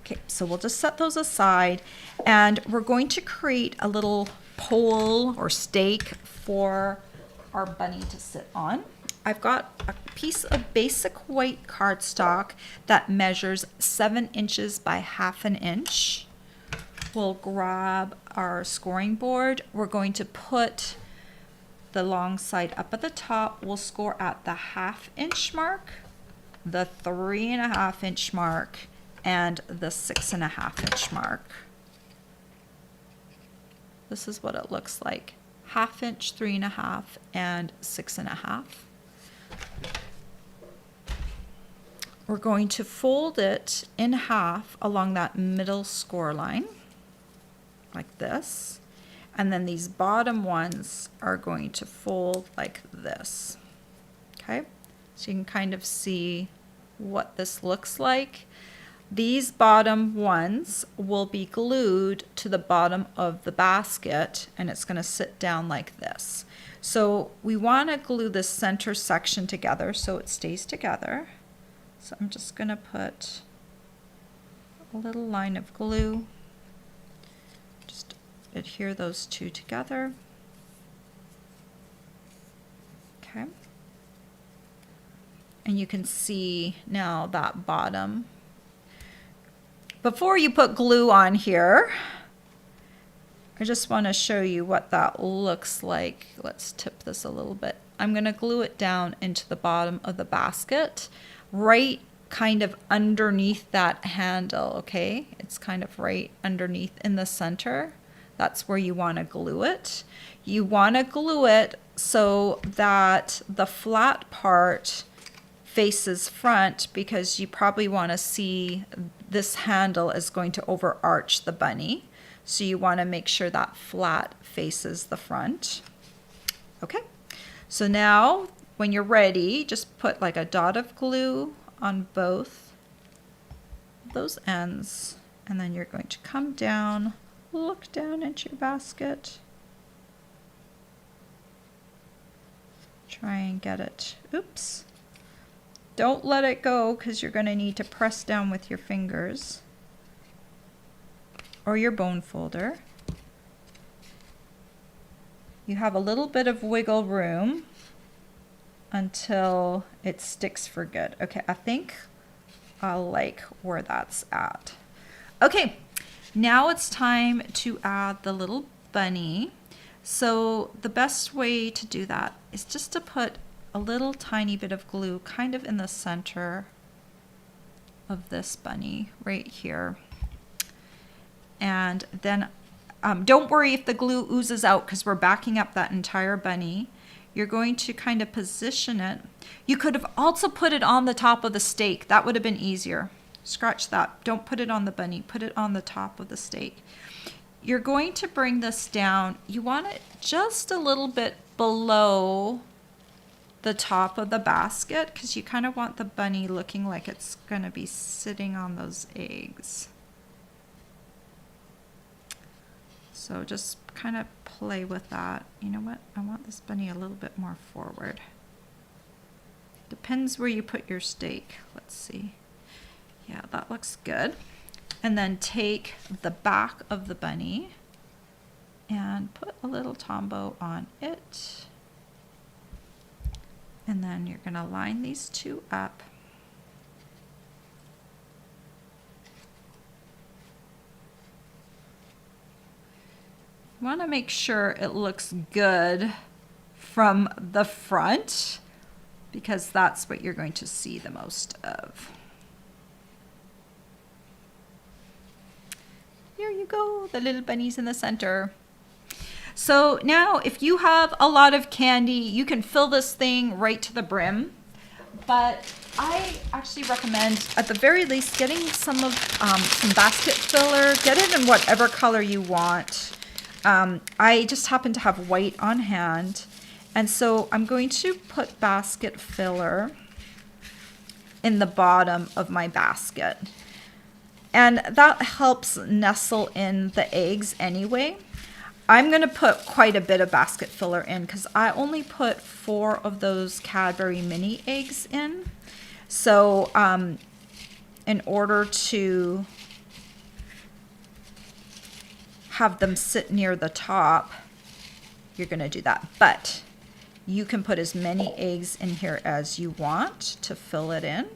Okay, so we'll just set those aside and we're going to create a little pole or stake for our bunny to sit on. I've got a piece of basic white cardstock that measures 7 inches by 1/2 inch. We'll grab our scoring board. We're going to put the long side up at the top. We'll score at the 1/2 inch mark, the 3.5 inch mark, and the 6.5 inch mark. This is what it looks like. 1/2 inch, 3.5, and 6.5. We're going to fold it in half along that middle score line, like this. And then these bottom ones are going to fold like this. Okay, so you can kind of see what this looks like. These bottom ones will be glued to the bottom of the basket and it's going to sit down like this. So we want to glue this center section together so it stays together. So I'm just going to put a little line of glue. Just adhere those two together. Okay. And you can see now that bottom. Before you put glue on here, I just want to show you what that looks like. Let's tip this a little bit. I'm going to glue it down into the bottom of the basket, right kind of underneath that handle, okay? It's kind of right underneath in the center. That's where you want to glue it. You want to glue it so that the flat part faces front because you probably want to see this handle is going to overarch the bunny. So you want to make sure that flat faces the front. Okay, so now when you're ready, just put like a dot of glue on both those ends, and then you're going to come down, look down into your basket, try and get it. Oops. Don't let it go because you're going to need to press down with your fingers or your bone folder. You have a little bit of wiggle room. until it sticks for good. Okay, I think I'll like where that's at. Okay, now it's time to add the little bunny. So the best way to do that is just to put a little tiny bit of glue kind of in the center of this bunny right here. And then don't worry if the glue oozes out because we're backing up that entire bunny. You're going to kind of position it. You could have also put it on the top of the stake. That would have been easier. Scratch that. Don't put it on the bunny. Put it on the top of the stake. You're going to bring this down. You want it just a little bit below the top of the basket because you kind of want the bunny looking like it's going to be sitting on those eggs. So just kind of play with that. You know what? I want this bunny a little bit more forward. Depends where you put your stake. Let's see. Yeah, that looks good. And then take the back of the bunny and put a little tombow on it. And then you're going to line these two up. You want to make sure it looks good from the front because that's what you're going to see the most of. There you go, the little bunny's in the center. So now if you have a lot of candy, you can fill this thing right to the brim. But I actually recommend, at the very least, getting some basket filler. Get it in whatever color you want. I just happen to have white on hand. And so I'm going to put basket filler in the bottom of my basket. And that helps nestle in the eggs anyway. I'm going to put quite a bit of basket filler in because I only put 4 of those Cadbury mini eggs in. So in order to have them sit near the top, you're going to do that. But you can put as many eggs in here as you want to fill it in.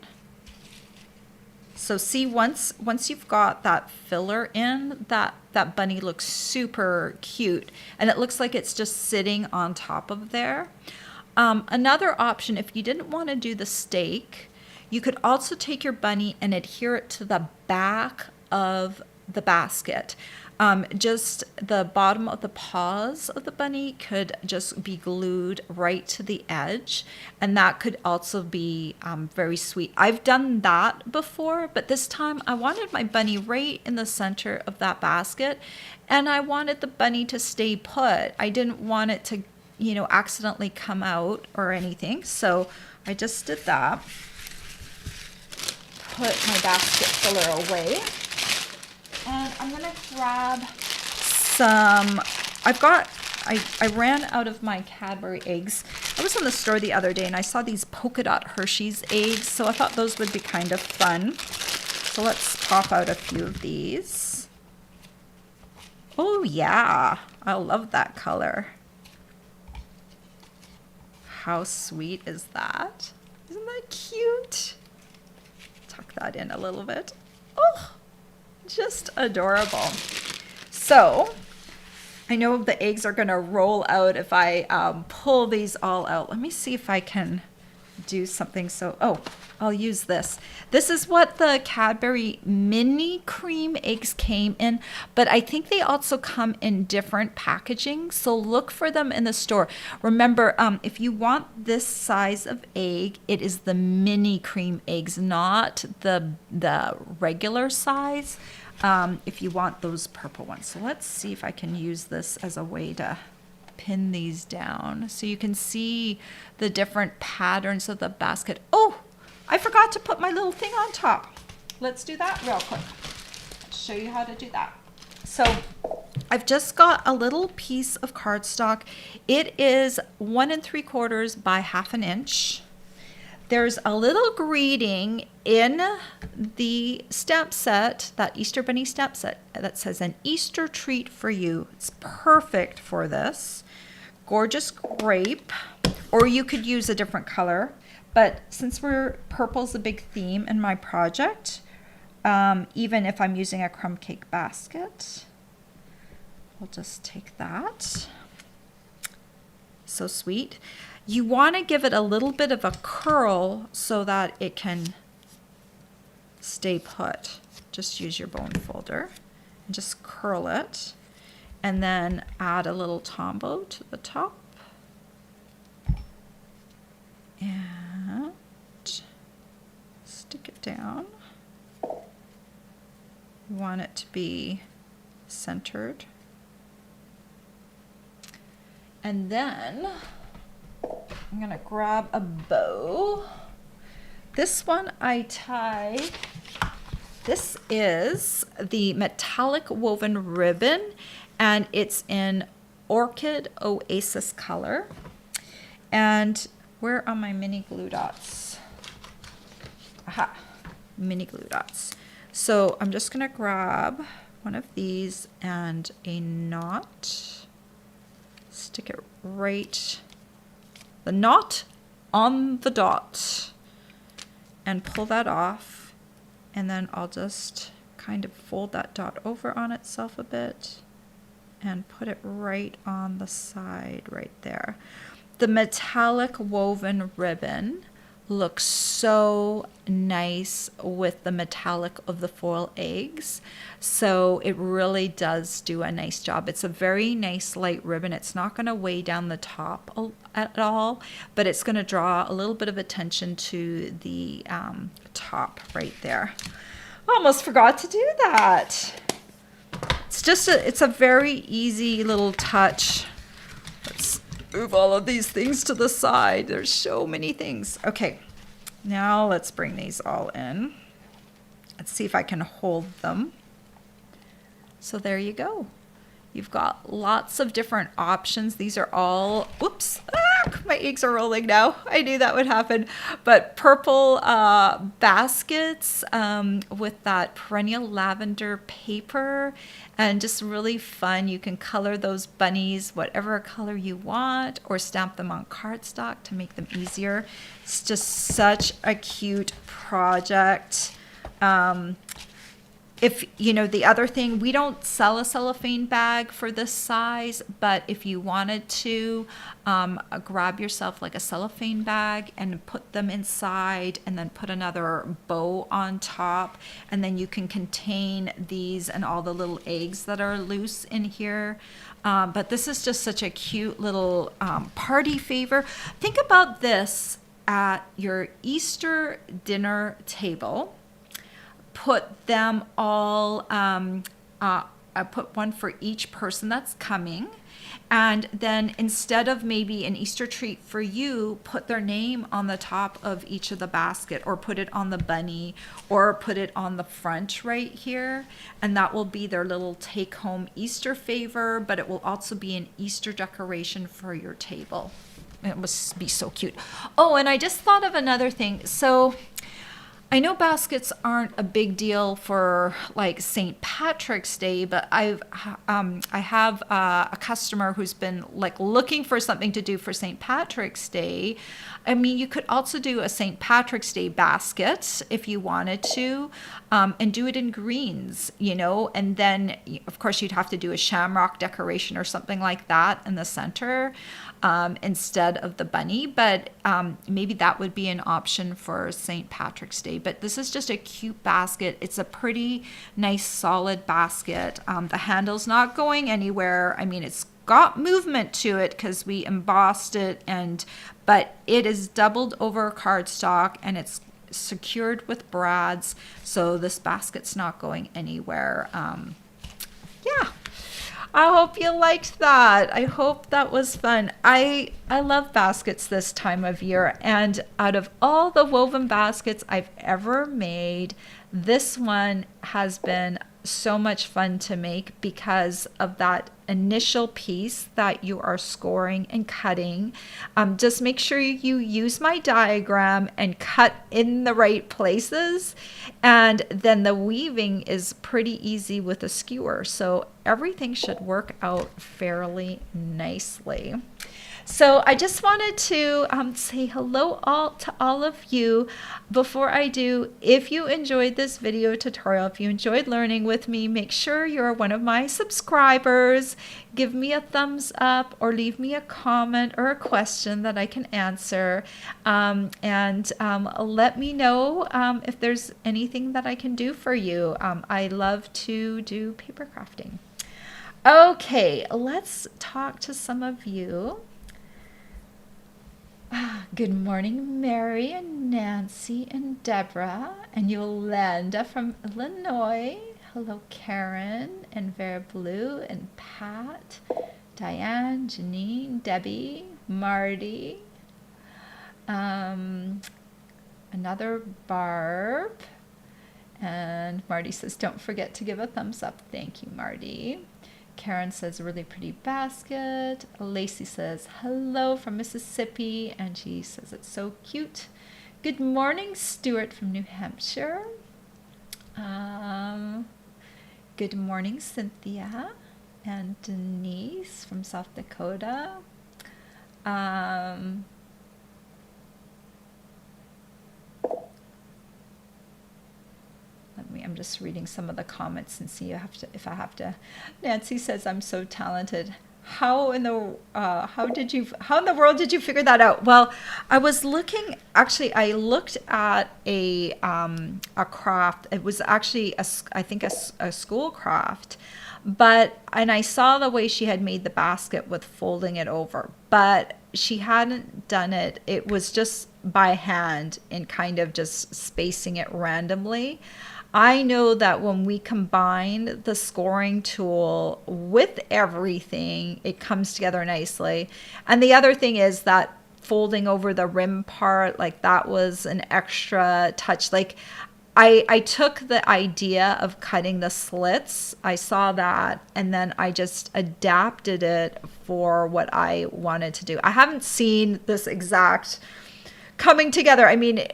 So see, once you've got that filler in, that bunny looks super cute. And it looks like it's just sitting on top of there. Another option, if you didn't want to do the stake, you could also take your bunny and adhere it to the back of the basket. Just the bottom of the paws of the bunny could just be glued right to the edge, and that could also be very sweet. I've done that before, but this time I wanted my bunny right in the center of that basket, and I wanted the bunny to stay put. I didn't want it to, accidentally come out or anything, so I just did that. Put my basket filler away. And I'm going to grab some, I ran out of my Cadbury eggs. I was in the store the other day and I saw these polka dot Hershey's eggs, so I thought those would be kind of fun. So let's pop out a few of these. Oh yeah, I love that color. How sweet is that? Isn't that cute? Tuck that in a little bit. Oh! Just adorable. So I know the eggs are going to roll out if I pull these all out. Let me see if I can do something. So, I'll use this. This is what the Cadbury mini cream eggs came in, but I think they also come in different packaging. So look for them in the store. Remember, if you want this size of egg, it is the mini cream eggs, not the regular size. If you want those purple ones. So let's see if I can use this as a way to pin these down so you can see the different patterns of the basket. Oh, I forgot to put my little thing on top. Let's do that real quick. I'll show you how to do that. So I've just got a little piece of cardstock. It is 1 3/4 by 1/2 inch. There's a little greeting in the stamp set, that Easter Bunny stamp set, that says an Easter treat for you. It's perfect for this. Gorgeous grape. or you could use a different color. But since purple's a big theme in my project, even if I'm using a crumb cake basket, we'll just take that. So sweet. You want to give it a little bit of a curl so that it can stay put. Just use your bone folder and just curl it, and then add a little tombow to the top. And stick it down. You want it to be centered. And then I'm gonna grab a bow. This one I tie. This is the metallic woven ribbon, and it's in Orchid Oasis color. And where are my mini glue dots? Aha, mini glue dots. So I'm just gonna grab one of these and a knot. Stick it right, the knot on the dot, and pull that off. And then I'll just kind of fold that dot over on itself a bit and put it right on the side right there. The metallic woven ribbon looks so nice with the metallic of the foil eggs. So it really does do a nice job. It's a very nice light ribbon. It's not going to weigh down the top at all, but it's going to draw a little bit of attention to the top right there. Almost forgot to do that. It's a very easy little touch. Let's move all of these things to the side. There's so many things. Okay, now let's bring these all in. Let's see if I can hold them. So there you go. You've got lots of different options. These are all, whoops, my eggs are rolling now. I knew that would happen. But purple baskets with that perennial lavender paper, and just really fun. You can color those bunnies whatever color you want, or stamp them on cardstock to make them easier. It's just such a cute project. If you know, the other thing, we don't sell a cellophane bag for this size, but if you wanted to, grab yourself like a cellophane bag and put them inside, and then put another bow on top, and then you can contain these and all the little eggs that are loose in here. But this is just such a cute little party favor. Think about this at your Easter dinner table. Put them all, I put one for each person that's coming. And then instead of maybe an Easter treat for you, put their name on the top of each of the basket, or put it on the bunny, or put it on the front right here. And that will be their little take home Easter favor, but it will also be an Easter decoration for your table. It must be so cute. Oh, and I just thought of another thing. So I know baskets aren't a big deal for like St. Patrick's Day, but I have a customer who's been like looking for something to do for St. Patrick's Day. I mean, you could also do a St. Patrick's Day basket if you wanted to, and do it in greens, you know, and then of course you'd have to do a shamrock decoration or something like that in the center. Instead of the bunny, but maybe that would be an option for St. Patrick's Day. But this is just a cute basket. It's a pretty nice solid basket. The handle's not going anywhere. I mean, it's got movement to it because we embossed it, but it is doubled over cardstock, and it's secured with brads, so this basket's not going anywhere. Yeah. I hope you liked that. I hope that was fun. I love baskets this time of year, and out of all the woven baskets I've ever made, this one has been so much fun to make because of that initial piece that you are scoring and cutting. Just make sure you use my diagram and cut in the right places, and then the weaving is pretty easy with a skewer, so everything should work out fairly nicely. So I just wanted to say hello all to all of you. Before I do, if you enjoyed this video tutorial, if you enjoyed learning with me, make sure you're one of my subscribers. Give me a thumbs up or leave me a comment or a question that I can answer. And let me know if there's anything that I can do for you. I love to do paper crafting. Okay, let's talk to some of you. Good morning, Mary and Nancy and Deborah and Yolanda from Illinois. Hello, Karen and Vera Blue and Pat, Diane, Janine, Debbie, Marty, another Barb. And Marty says, don't forget to give a thumbs up. Thank you, Marty. Karen says, really pretty basket. Lacey says, hello from Mississippi. And she says, it's so cute. Good morning, Stuart from New Hampshire. Good morning, Cynthia. And Denise from South Dakota. I'm just reading some of the comments and see if I have to. Nancy says, I'm so talented. How in the world did you figure that out? Well, I was looking, actually I looked at a craft. It was actually I think a school craft, and I saw the way she had made the basket with folding it over, but she hadn't done it. It was just by hand and kind of just spacing it randomly. I know that when we combine the scoring tool with everything, it comes together nicely. And the other thing is that folding over the rim part, like that was an extra touch. Like I took the idea of cutting the slits, I saw that, and then I just adapted it for what I wanted to do. I haven't seen this exact coming together. I mean,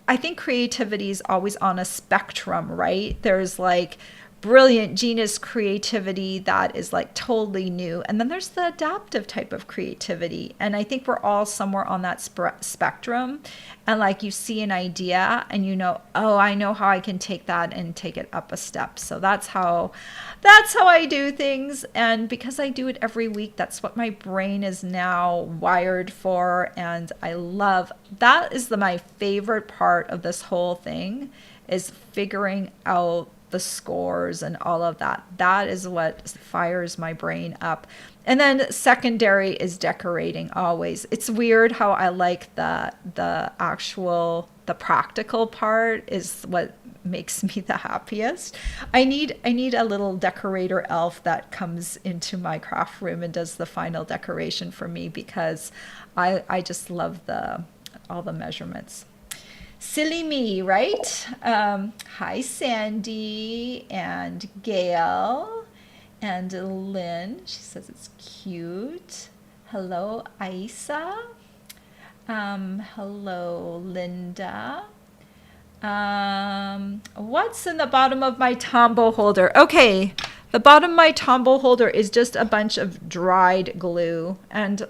I think creativity is always on a spectrum, right? There's like brilliant genius creativity that is like totally new. And then there's the adaptive type of creativity. And I think we're all somewhere on that spectrum. And like you see an idea and you know, oh, I know how I can take that and take it up a step. So that's how I do things. And because I do it every week, that's what my brain is now wired for. And I love, that is my favorite part of this whole thing, is figuring out the scores and all of that. That is what fires my brain up. And then secondary is decorating always. It's weird how I like the practical part is what makes me the happiest. I need a little decorator elf that comes into my craft room and does the final decoration for me, because I just love all the measurements. Silly me, right? Hi, Sandy and Gail and Lynn. She says it's cute. Hello, Isa. Hello, Linda. What's in the bottom of my Tombow holder? Okay, the bottom of my Tombow holder is just a bunch of dried glue and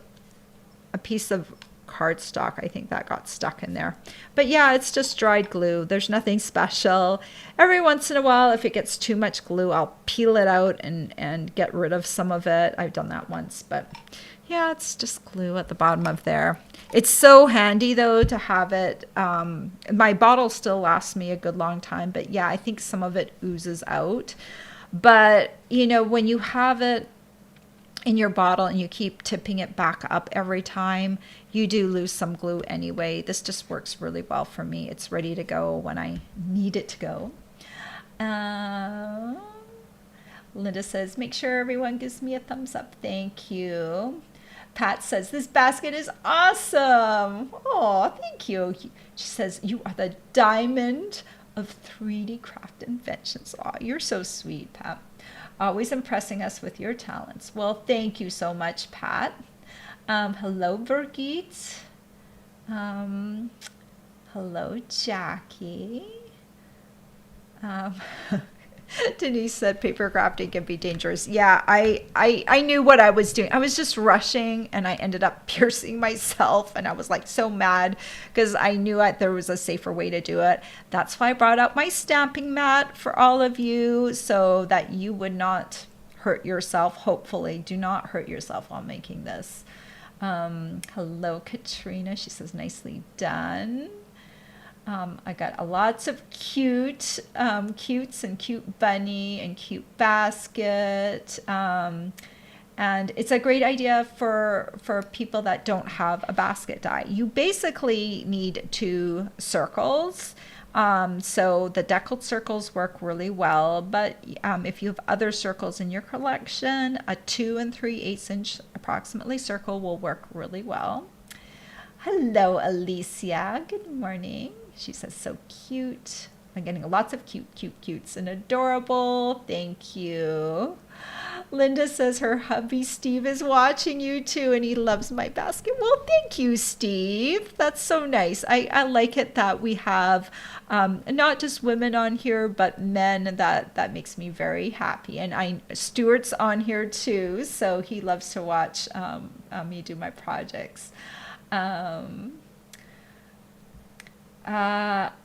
a piece of cardstock. I think that got stuck in there. But yeah, it's just dried glue. There's nothing special. Every once in a while, if it gets too much glue, I'll peel it out and get rid of some of it. I've done that once, but yeah, it's just glue at the bottom of there. It's so handy though to have it. My bottle still lasts me a good long time, but yeah, I think some of it oozes out. But you know, when you have it in your bottle and you keep tipping it back up every time, you do lose some glue anyway. This just works really well for me. It's ready to go when I need it to go. Linda says, make sure everyone gives me a thumbs up. Thank you. Pat says, this basket is awesome. Oh, thank you. She says, you are the diamond of 3D craft inventions. Oh, you're so sweet, Pat. Always impressing us with your talents. Well, thank you so much, Pat. Hello, Birgit. Hello, Jackie. Denise said paper crafting can be dangerous. Yeah, I knew what I was doing. I was just rushing and I ended up piercing myself, and I was like so mad because I knew there was a safer way to do it. That's why I brought out my stamping mat for all of you so that you would not hurt yourself. Hopefully, do not hurt yourself while making this. Hello, Katrina. She says, nicely done. I got lots of cutes and cute bunny and cute basket. And it's a great idea for people that don't have a basket die. You basically need 2 circles. So the deckled circles work really well, but if you have other circles in your collection, a 2 3/8 inch approximately circle will work really well. Hello, Alicia. Good morning. She says, so cute. I'm getting lots of cutes and adorable. Thank you. Linda says her hubby Steve is watching you too, and he loves my basket. Well, thank you, Steve. That's so nice. I like it that we have not just women on here, but men. That makes me very happy. And Stuart's on here too, so he loves to watch me do my projects.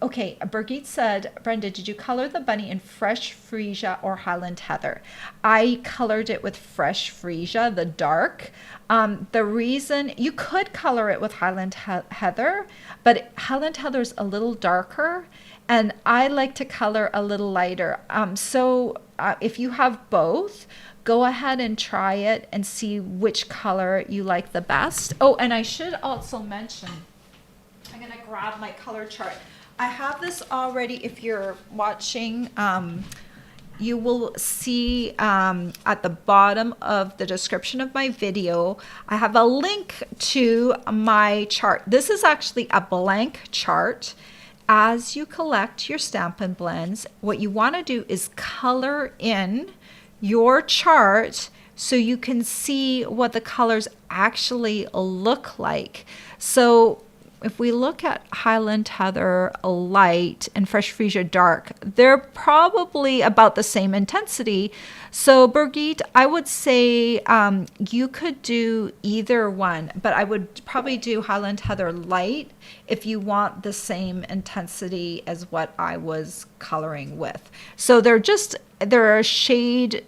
Okay, Birgit said, Brenda, did you color the bunny in fresh freesia or Highland Heather? I colored it with fresh freesia, the dark. The reason you could color it with Highland Heather, but Highland Heather is a little darker, and I like to color a little lighter. If you have both, go ahead and try it and see which color you like the best. Oh, and I should also mention, I'm going to grab my color chart. I have this already. If you're watching, you will see at the bottom of the description of my video, I have a link to my chart. This is actually a blank chart. As you collect your Stampin' Blends, what you want to do is color in your chart so you can see what the colors actually look like. So if we look at Highland Heather light and Fresh Freesia dark, they're probably about the same intensity. So Birgit, I would say you could do either one, but I would probably do Highland Heather light if you want the same intensity as what I was coloring with. So they're a shade,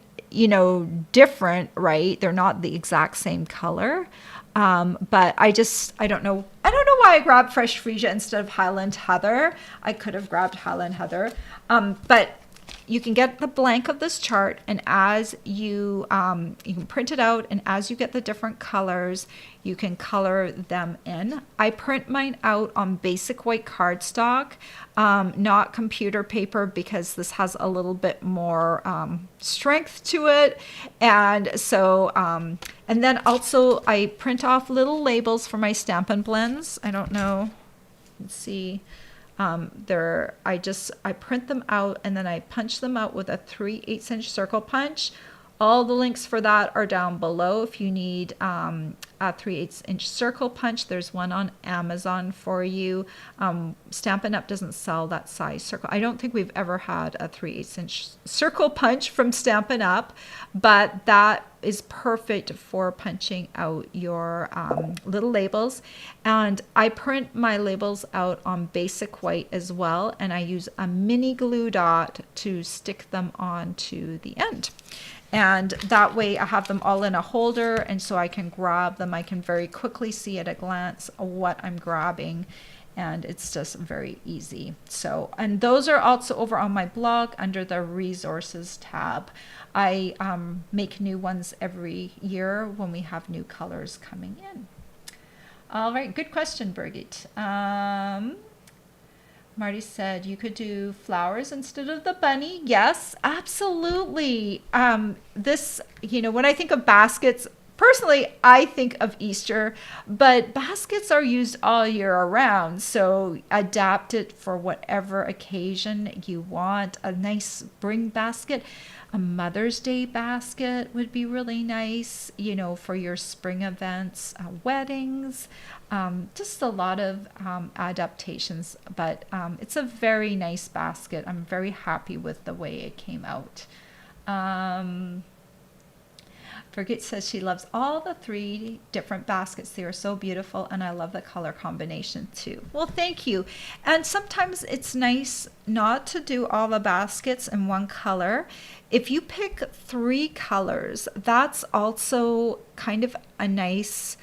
different, right? They're not the exact same color. But I don't know why I grabbed Fresh Freesia instead of Highland Heather. I could have grabbed Highland Heather. But you can get the blank of this chart, and as you can print it out, and as you get the different colors, you can color them in. I print mine out on basic white cardstock, not computer paper, because this has a little bit more strength to it. And so, and then also I print off little labels for my Stampin' Blends. I don't know, let's see. I print them out and then I punch them out with a 3/8 inch circle punch. All the links for that are down below. If you need a 3/8 inch circle punch, there's one on Amazon for you. Stampin' Up! Doesn't sell that size circle. I don't think we've ever had a 3/8 inch circle punch from Stampin' Up!, but that is perfect for punching out your little labels. And I print my labels out on basic white as well, and I use a mini glue dot to stick them on to the end. And that way I have them all in a holder, and so I can grab them. I can very quickly see at a glance what I'm grabbing, and it's just very easy. So, and those are also over on my blog under the resources tab. I make new ones every year when we have new colors coming in. All right, good question, Birgit. Marty said you could do flowers instead of the bunny. Yes, absolutely. When I think of baskets, personally, I think of Easter, but baskets are used all year around. So adapt it for whatever occasion you want. A nice spring basket. A Mother's Day basket would be really nice, you know, for your spring events, weddings, just a lot of adaptations. But it's a very nice basket. I'm very happy with the way it came out. Birgit says she loves all the 3 different baskets. They are so beautiful, and I love the color combination too. Well, thank you. And sometimes it's nice not to do all the baskets in one color. If you pick 3 colors, that's also kind of a nice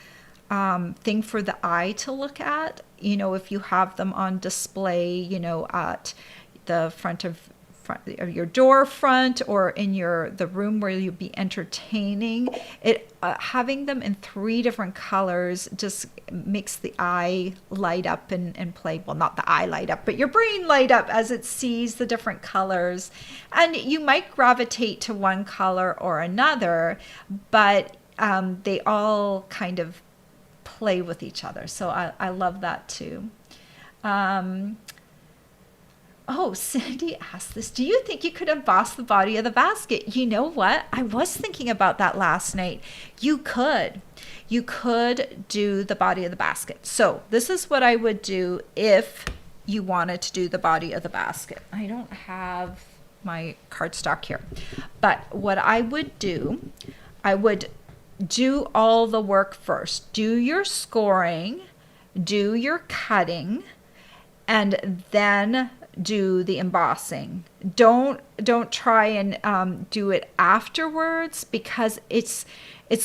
thing for the eye to look at. You know, if you have them on display, you know, at the front of your door front or in the room where you'll be entertaining, it having them in 3 different colors just makes the eye light up and play. Well, not the eye light up, but your brain light up as it sees the different colors. And you might gravitate to one color or another, but they all kind of play with each other. So I love that too. Oh, Cindy asked this. Do you think you could emboss the body of the basket? You know what? I was thinking about that last night. You could. You could do the body of the basket. So this is what I would do if you wanted to do the body of the basket. I don't have my cardstock here. But what I would do, I would do all the work first. Do your scoring, do your cutting, and then do the embossing. Don't try and do it afterwards, because it's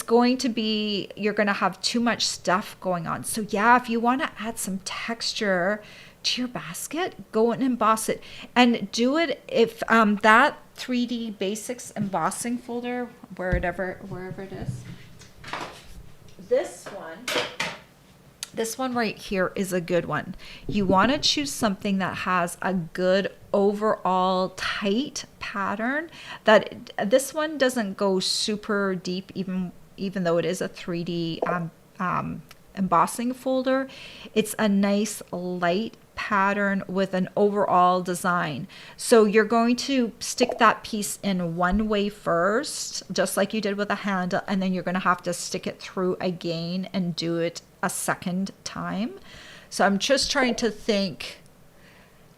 going to be, you're going to have too much stuff going on. So yeah, if you want to add some texture to your basket, go and emboss it, and do it if that 3D Basics embossing folder, wherever it is. This one right here is a good one. You want to choose something that has a good overall tight pattern. That this one doesn't go super deep, even though it is a 3D embossing folder. It's a nice light pattern with an overall design. So you're going to stick that piece in one way first, just like you did with a handle, and then you're going to have to stick it through again and do it a second time. So I'm just trying to think.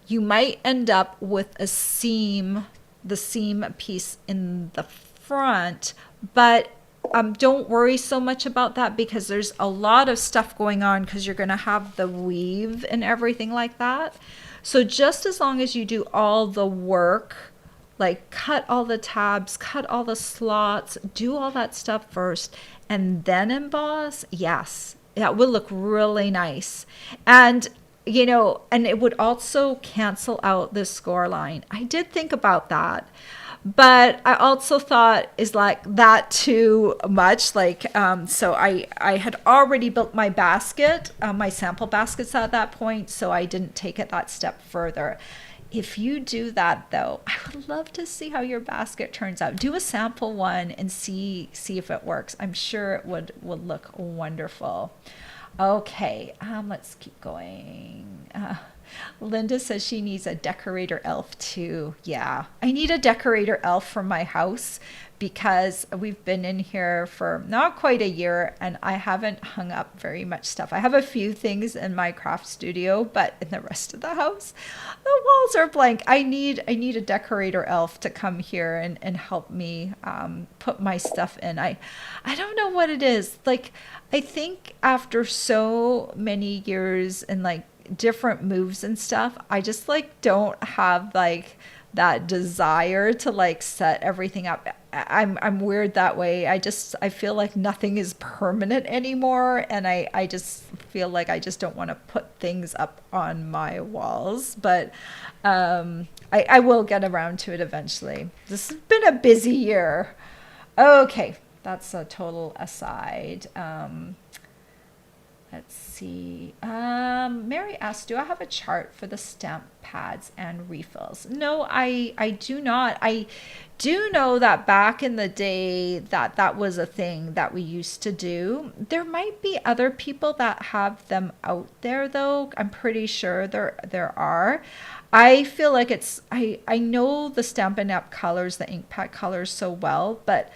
You might end up with the seam piece in the front, but don't worry so much about that, because there's a lot of stuff going on, because you're going to have the weave and everything like that. So just as long as you do all the work, like cut all the tabs, cut all the slots, do all that stuff first, and then emboss, yes, that will look really nice. And you know, and it would also cancel out this score line. I did think about that, but I also thought, is like that too much? Like, so I had already built my basket, my sample baskets at that point, so I didn't take it that step further. If you do that though, I would love to see how your basket turns out. Do a sample one and see if it works. I'm sure it would look wonderful. Okay, let's keep going. Linda says she needs a decorator elf too. Yeah, I need a decorator elf for my house, because we've been in here for not quite a year and I haven't hung up very much stuff. I have a few things in my craft studio, but in the rest of the house, the walls are blank. I need a decorator elf to come here and help me put my stuff in. I don't know what it is. Like, I think after so many years and like different moves and stuff, I just like don't have like that desire to like set everything up. I'm weird that way. I feel like nothing is permanent anymore, and I just feel like I just don't want to put things up on my walls. But I will get around to it eventually. This has been a busy year. Okay, that's a total aside. Let's see. Mary asked, do I have a chart for the stamp pads and refills? No, I do not. I do know that back in the day that was a thing that we used to do. There might be other people that have them out there though. I'm pretty sure there are. I feel like I know the Stampin' Up colors, the ink pad colors so well, but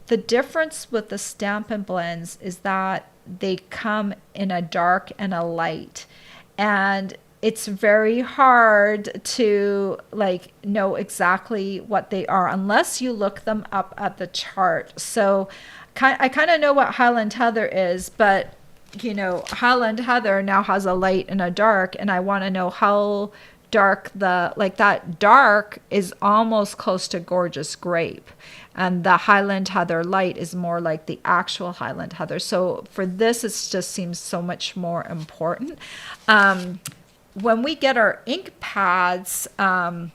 the difference with the Stampin' Blends is that they come in a dark and a light, and it's very hard to like know exactly what they are unless you look them up at the chart. So I kind of know what Highland Heather is, but you know, Highland Heather now has a light and a dark, and I want to know how dark that dark is almost close to Gorgeous Grape, and the Highland Heather light is more like the actual Highland Heather. So for this, it just seems so much more important. When we get our ink pads, the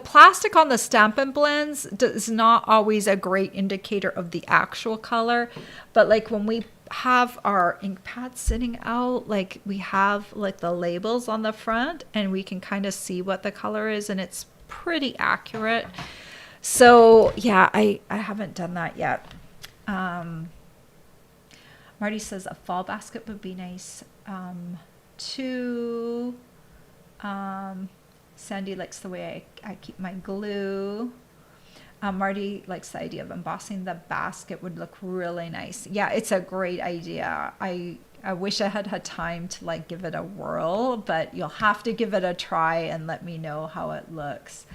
plastic on the Stampin' Blends is not always a great indicator of the actual color, but like when we have our ink pads sitting out, like we have like the labels on the front, and we can kind of see what the color is, and it's pretty accurate. So yeah, I haven't done that yet. Marty says a fall basket would be nice too. Sandy likes the way I keep my glue. Marty likes the idea of embossing the basket, would look really nice. Yeah, it's a great idea. I wish I had time to like give it a whirl, but you'll have to give it a try and let me know how it looks.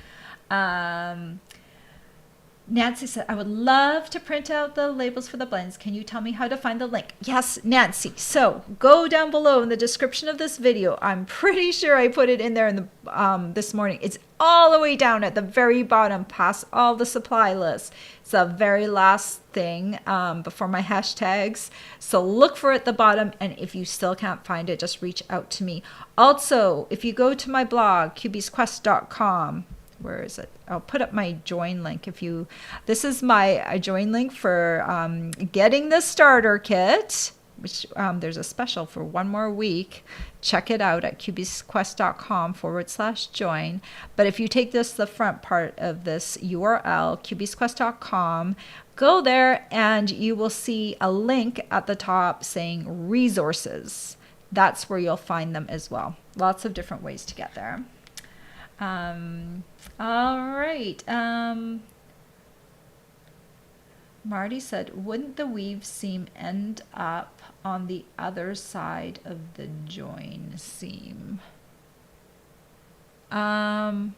Nancy said, I would love to print out the labels for the blends. Can you tell me how to find the link? Yes, Nancy. So go down below in the description of this video. I'm pretty sure I put it in there in the this morning. It's all the way down at the very bottom, past all the supply lists. It's the very last thing before my hashtags. So look for it at the bottom. And if you still can't find it, just reach out to me. Also, if you go to my blog, cubiesquest.com, where is it? I'll put up my join link. This is my join link for getting the starter kit, which there's a special for one more week. Check it out at cubiesquest.com/join. But if you take the front part of this URL, cubiesquest.com, go there and you will see a link at the top saying resources. That's where you'll find them as well. Lots of different ways to get there. All right. Marty said, wouldn't the weave seam end up on the other side of the join seam? I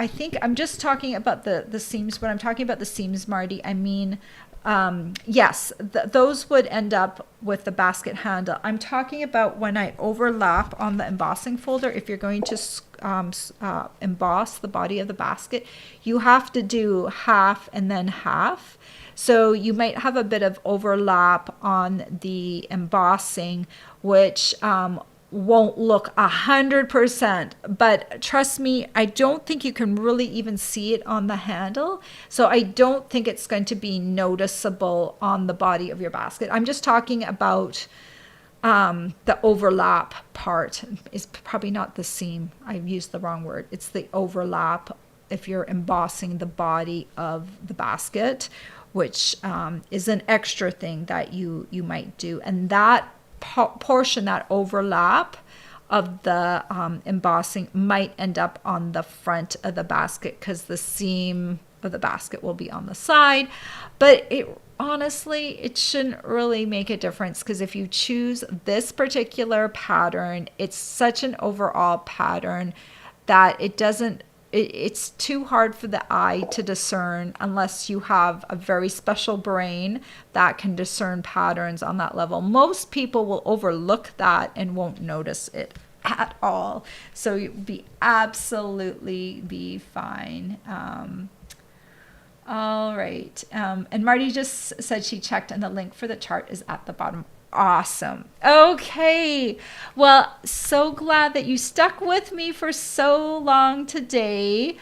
think I'm just talking about the seams. When I'm talking about the seams, Marty, I mean, yes, those would end up with the basket handle. I'm talking about when I overlap on the embossing folder. If you're going to emboss the body of the basket, you have to do half and then half. So you might have a bit of overlap on the embossing, which won't look 100%, but trust me, I don't think you can really even see it on the handle. So I don't think it's going to be noticeable on the body of your basket. I'm just talking about the overlap part. Is probably not the seam. I used the wrong word. It's the overlap if you're embossing the body of the basket, which is an extra thing that you might do. And that portion, that overlap of the embossing might end up on the front of the basket because the seam of the basket will be on the side. But honestly, it shouldn't really make a difference because if you choose this particular pattern, it's such an overall pattern that it's too hard for the eye to discern unless you have a very special brain that can discern patterns on that level. Most people will overlook that and won't notice it at all. So you'd be absolutely fine. All right. And Marty just said she checked and the link for the chart is at the bottom. Awesome. Okay. Well, so glad that you stuck with me for so long today.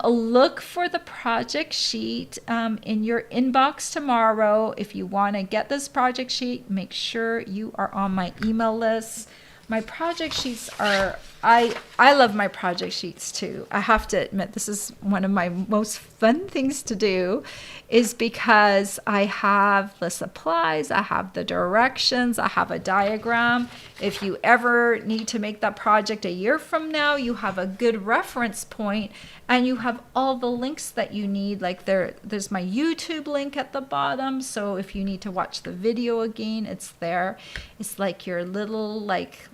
Look for the project sheet in your inbox tomorrow. If you want to get this project sheet, make sure you are on my email list. My project sheets are, I love my project sheets too. I have to admit, this is one of my most fun things to do, is because I have the supplies, I have the directions, I have a diagram. If you ever need to make that project a year from now, you have a good reference point, and you have all the links that you need. Like there's my YouTube link at the bottom, so if you need to watch the video again, it's there. It's like your little like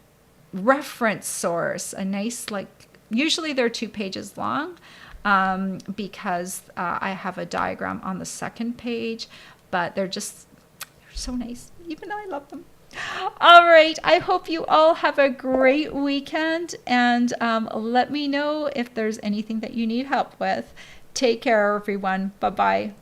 reference source, a nice, like, usually they're 2 pages long, because I have a diagram on the second page, but they're so nice, even though I love them. All right, I hope you all have a great weekend, and let me know if there's anything that you need help with. Take care, everyone. Bye-bye.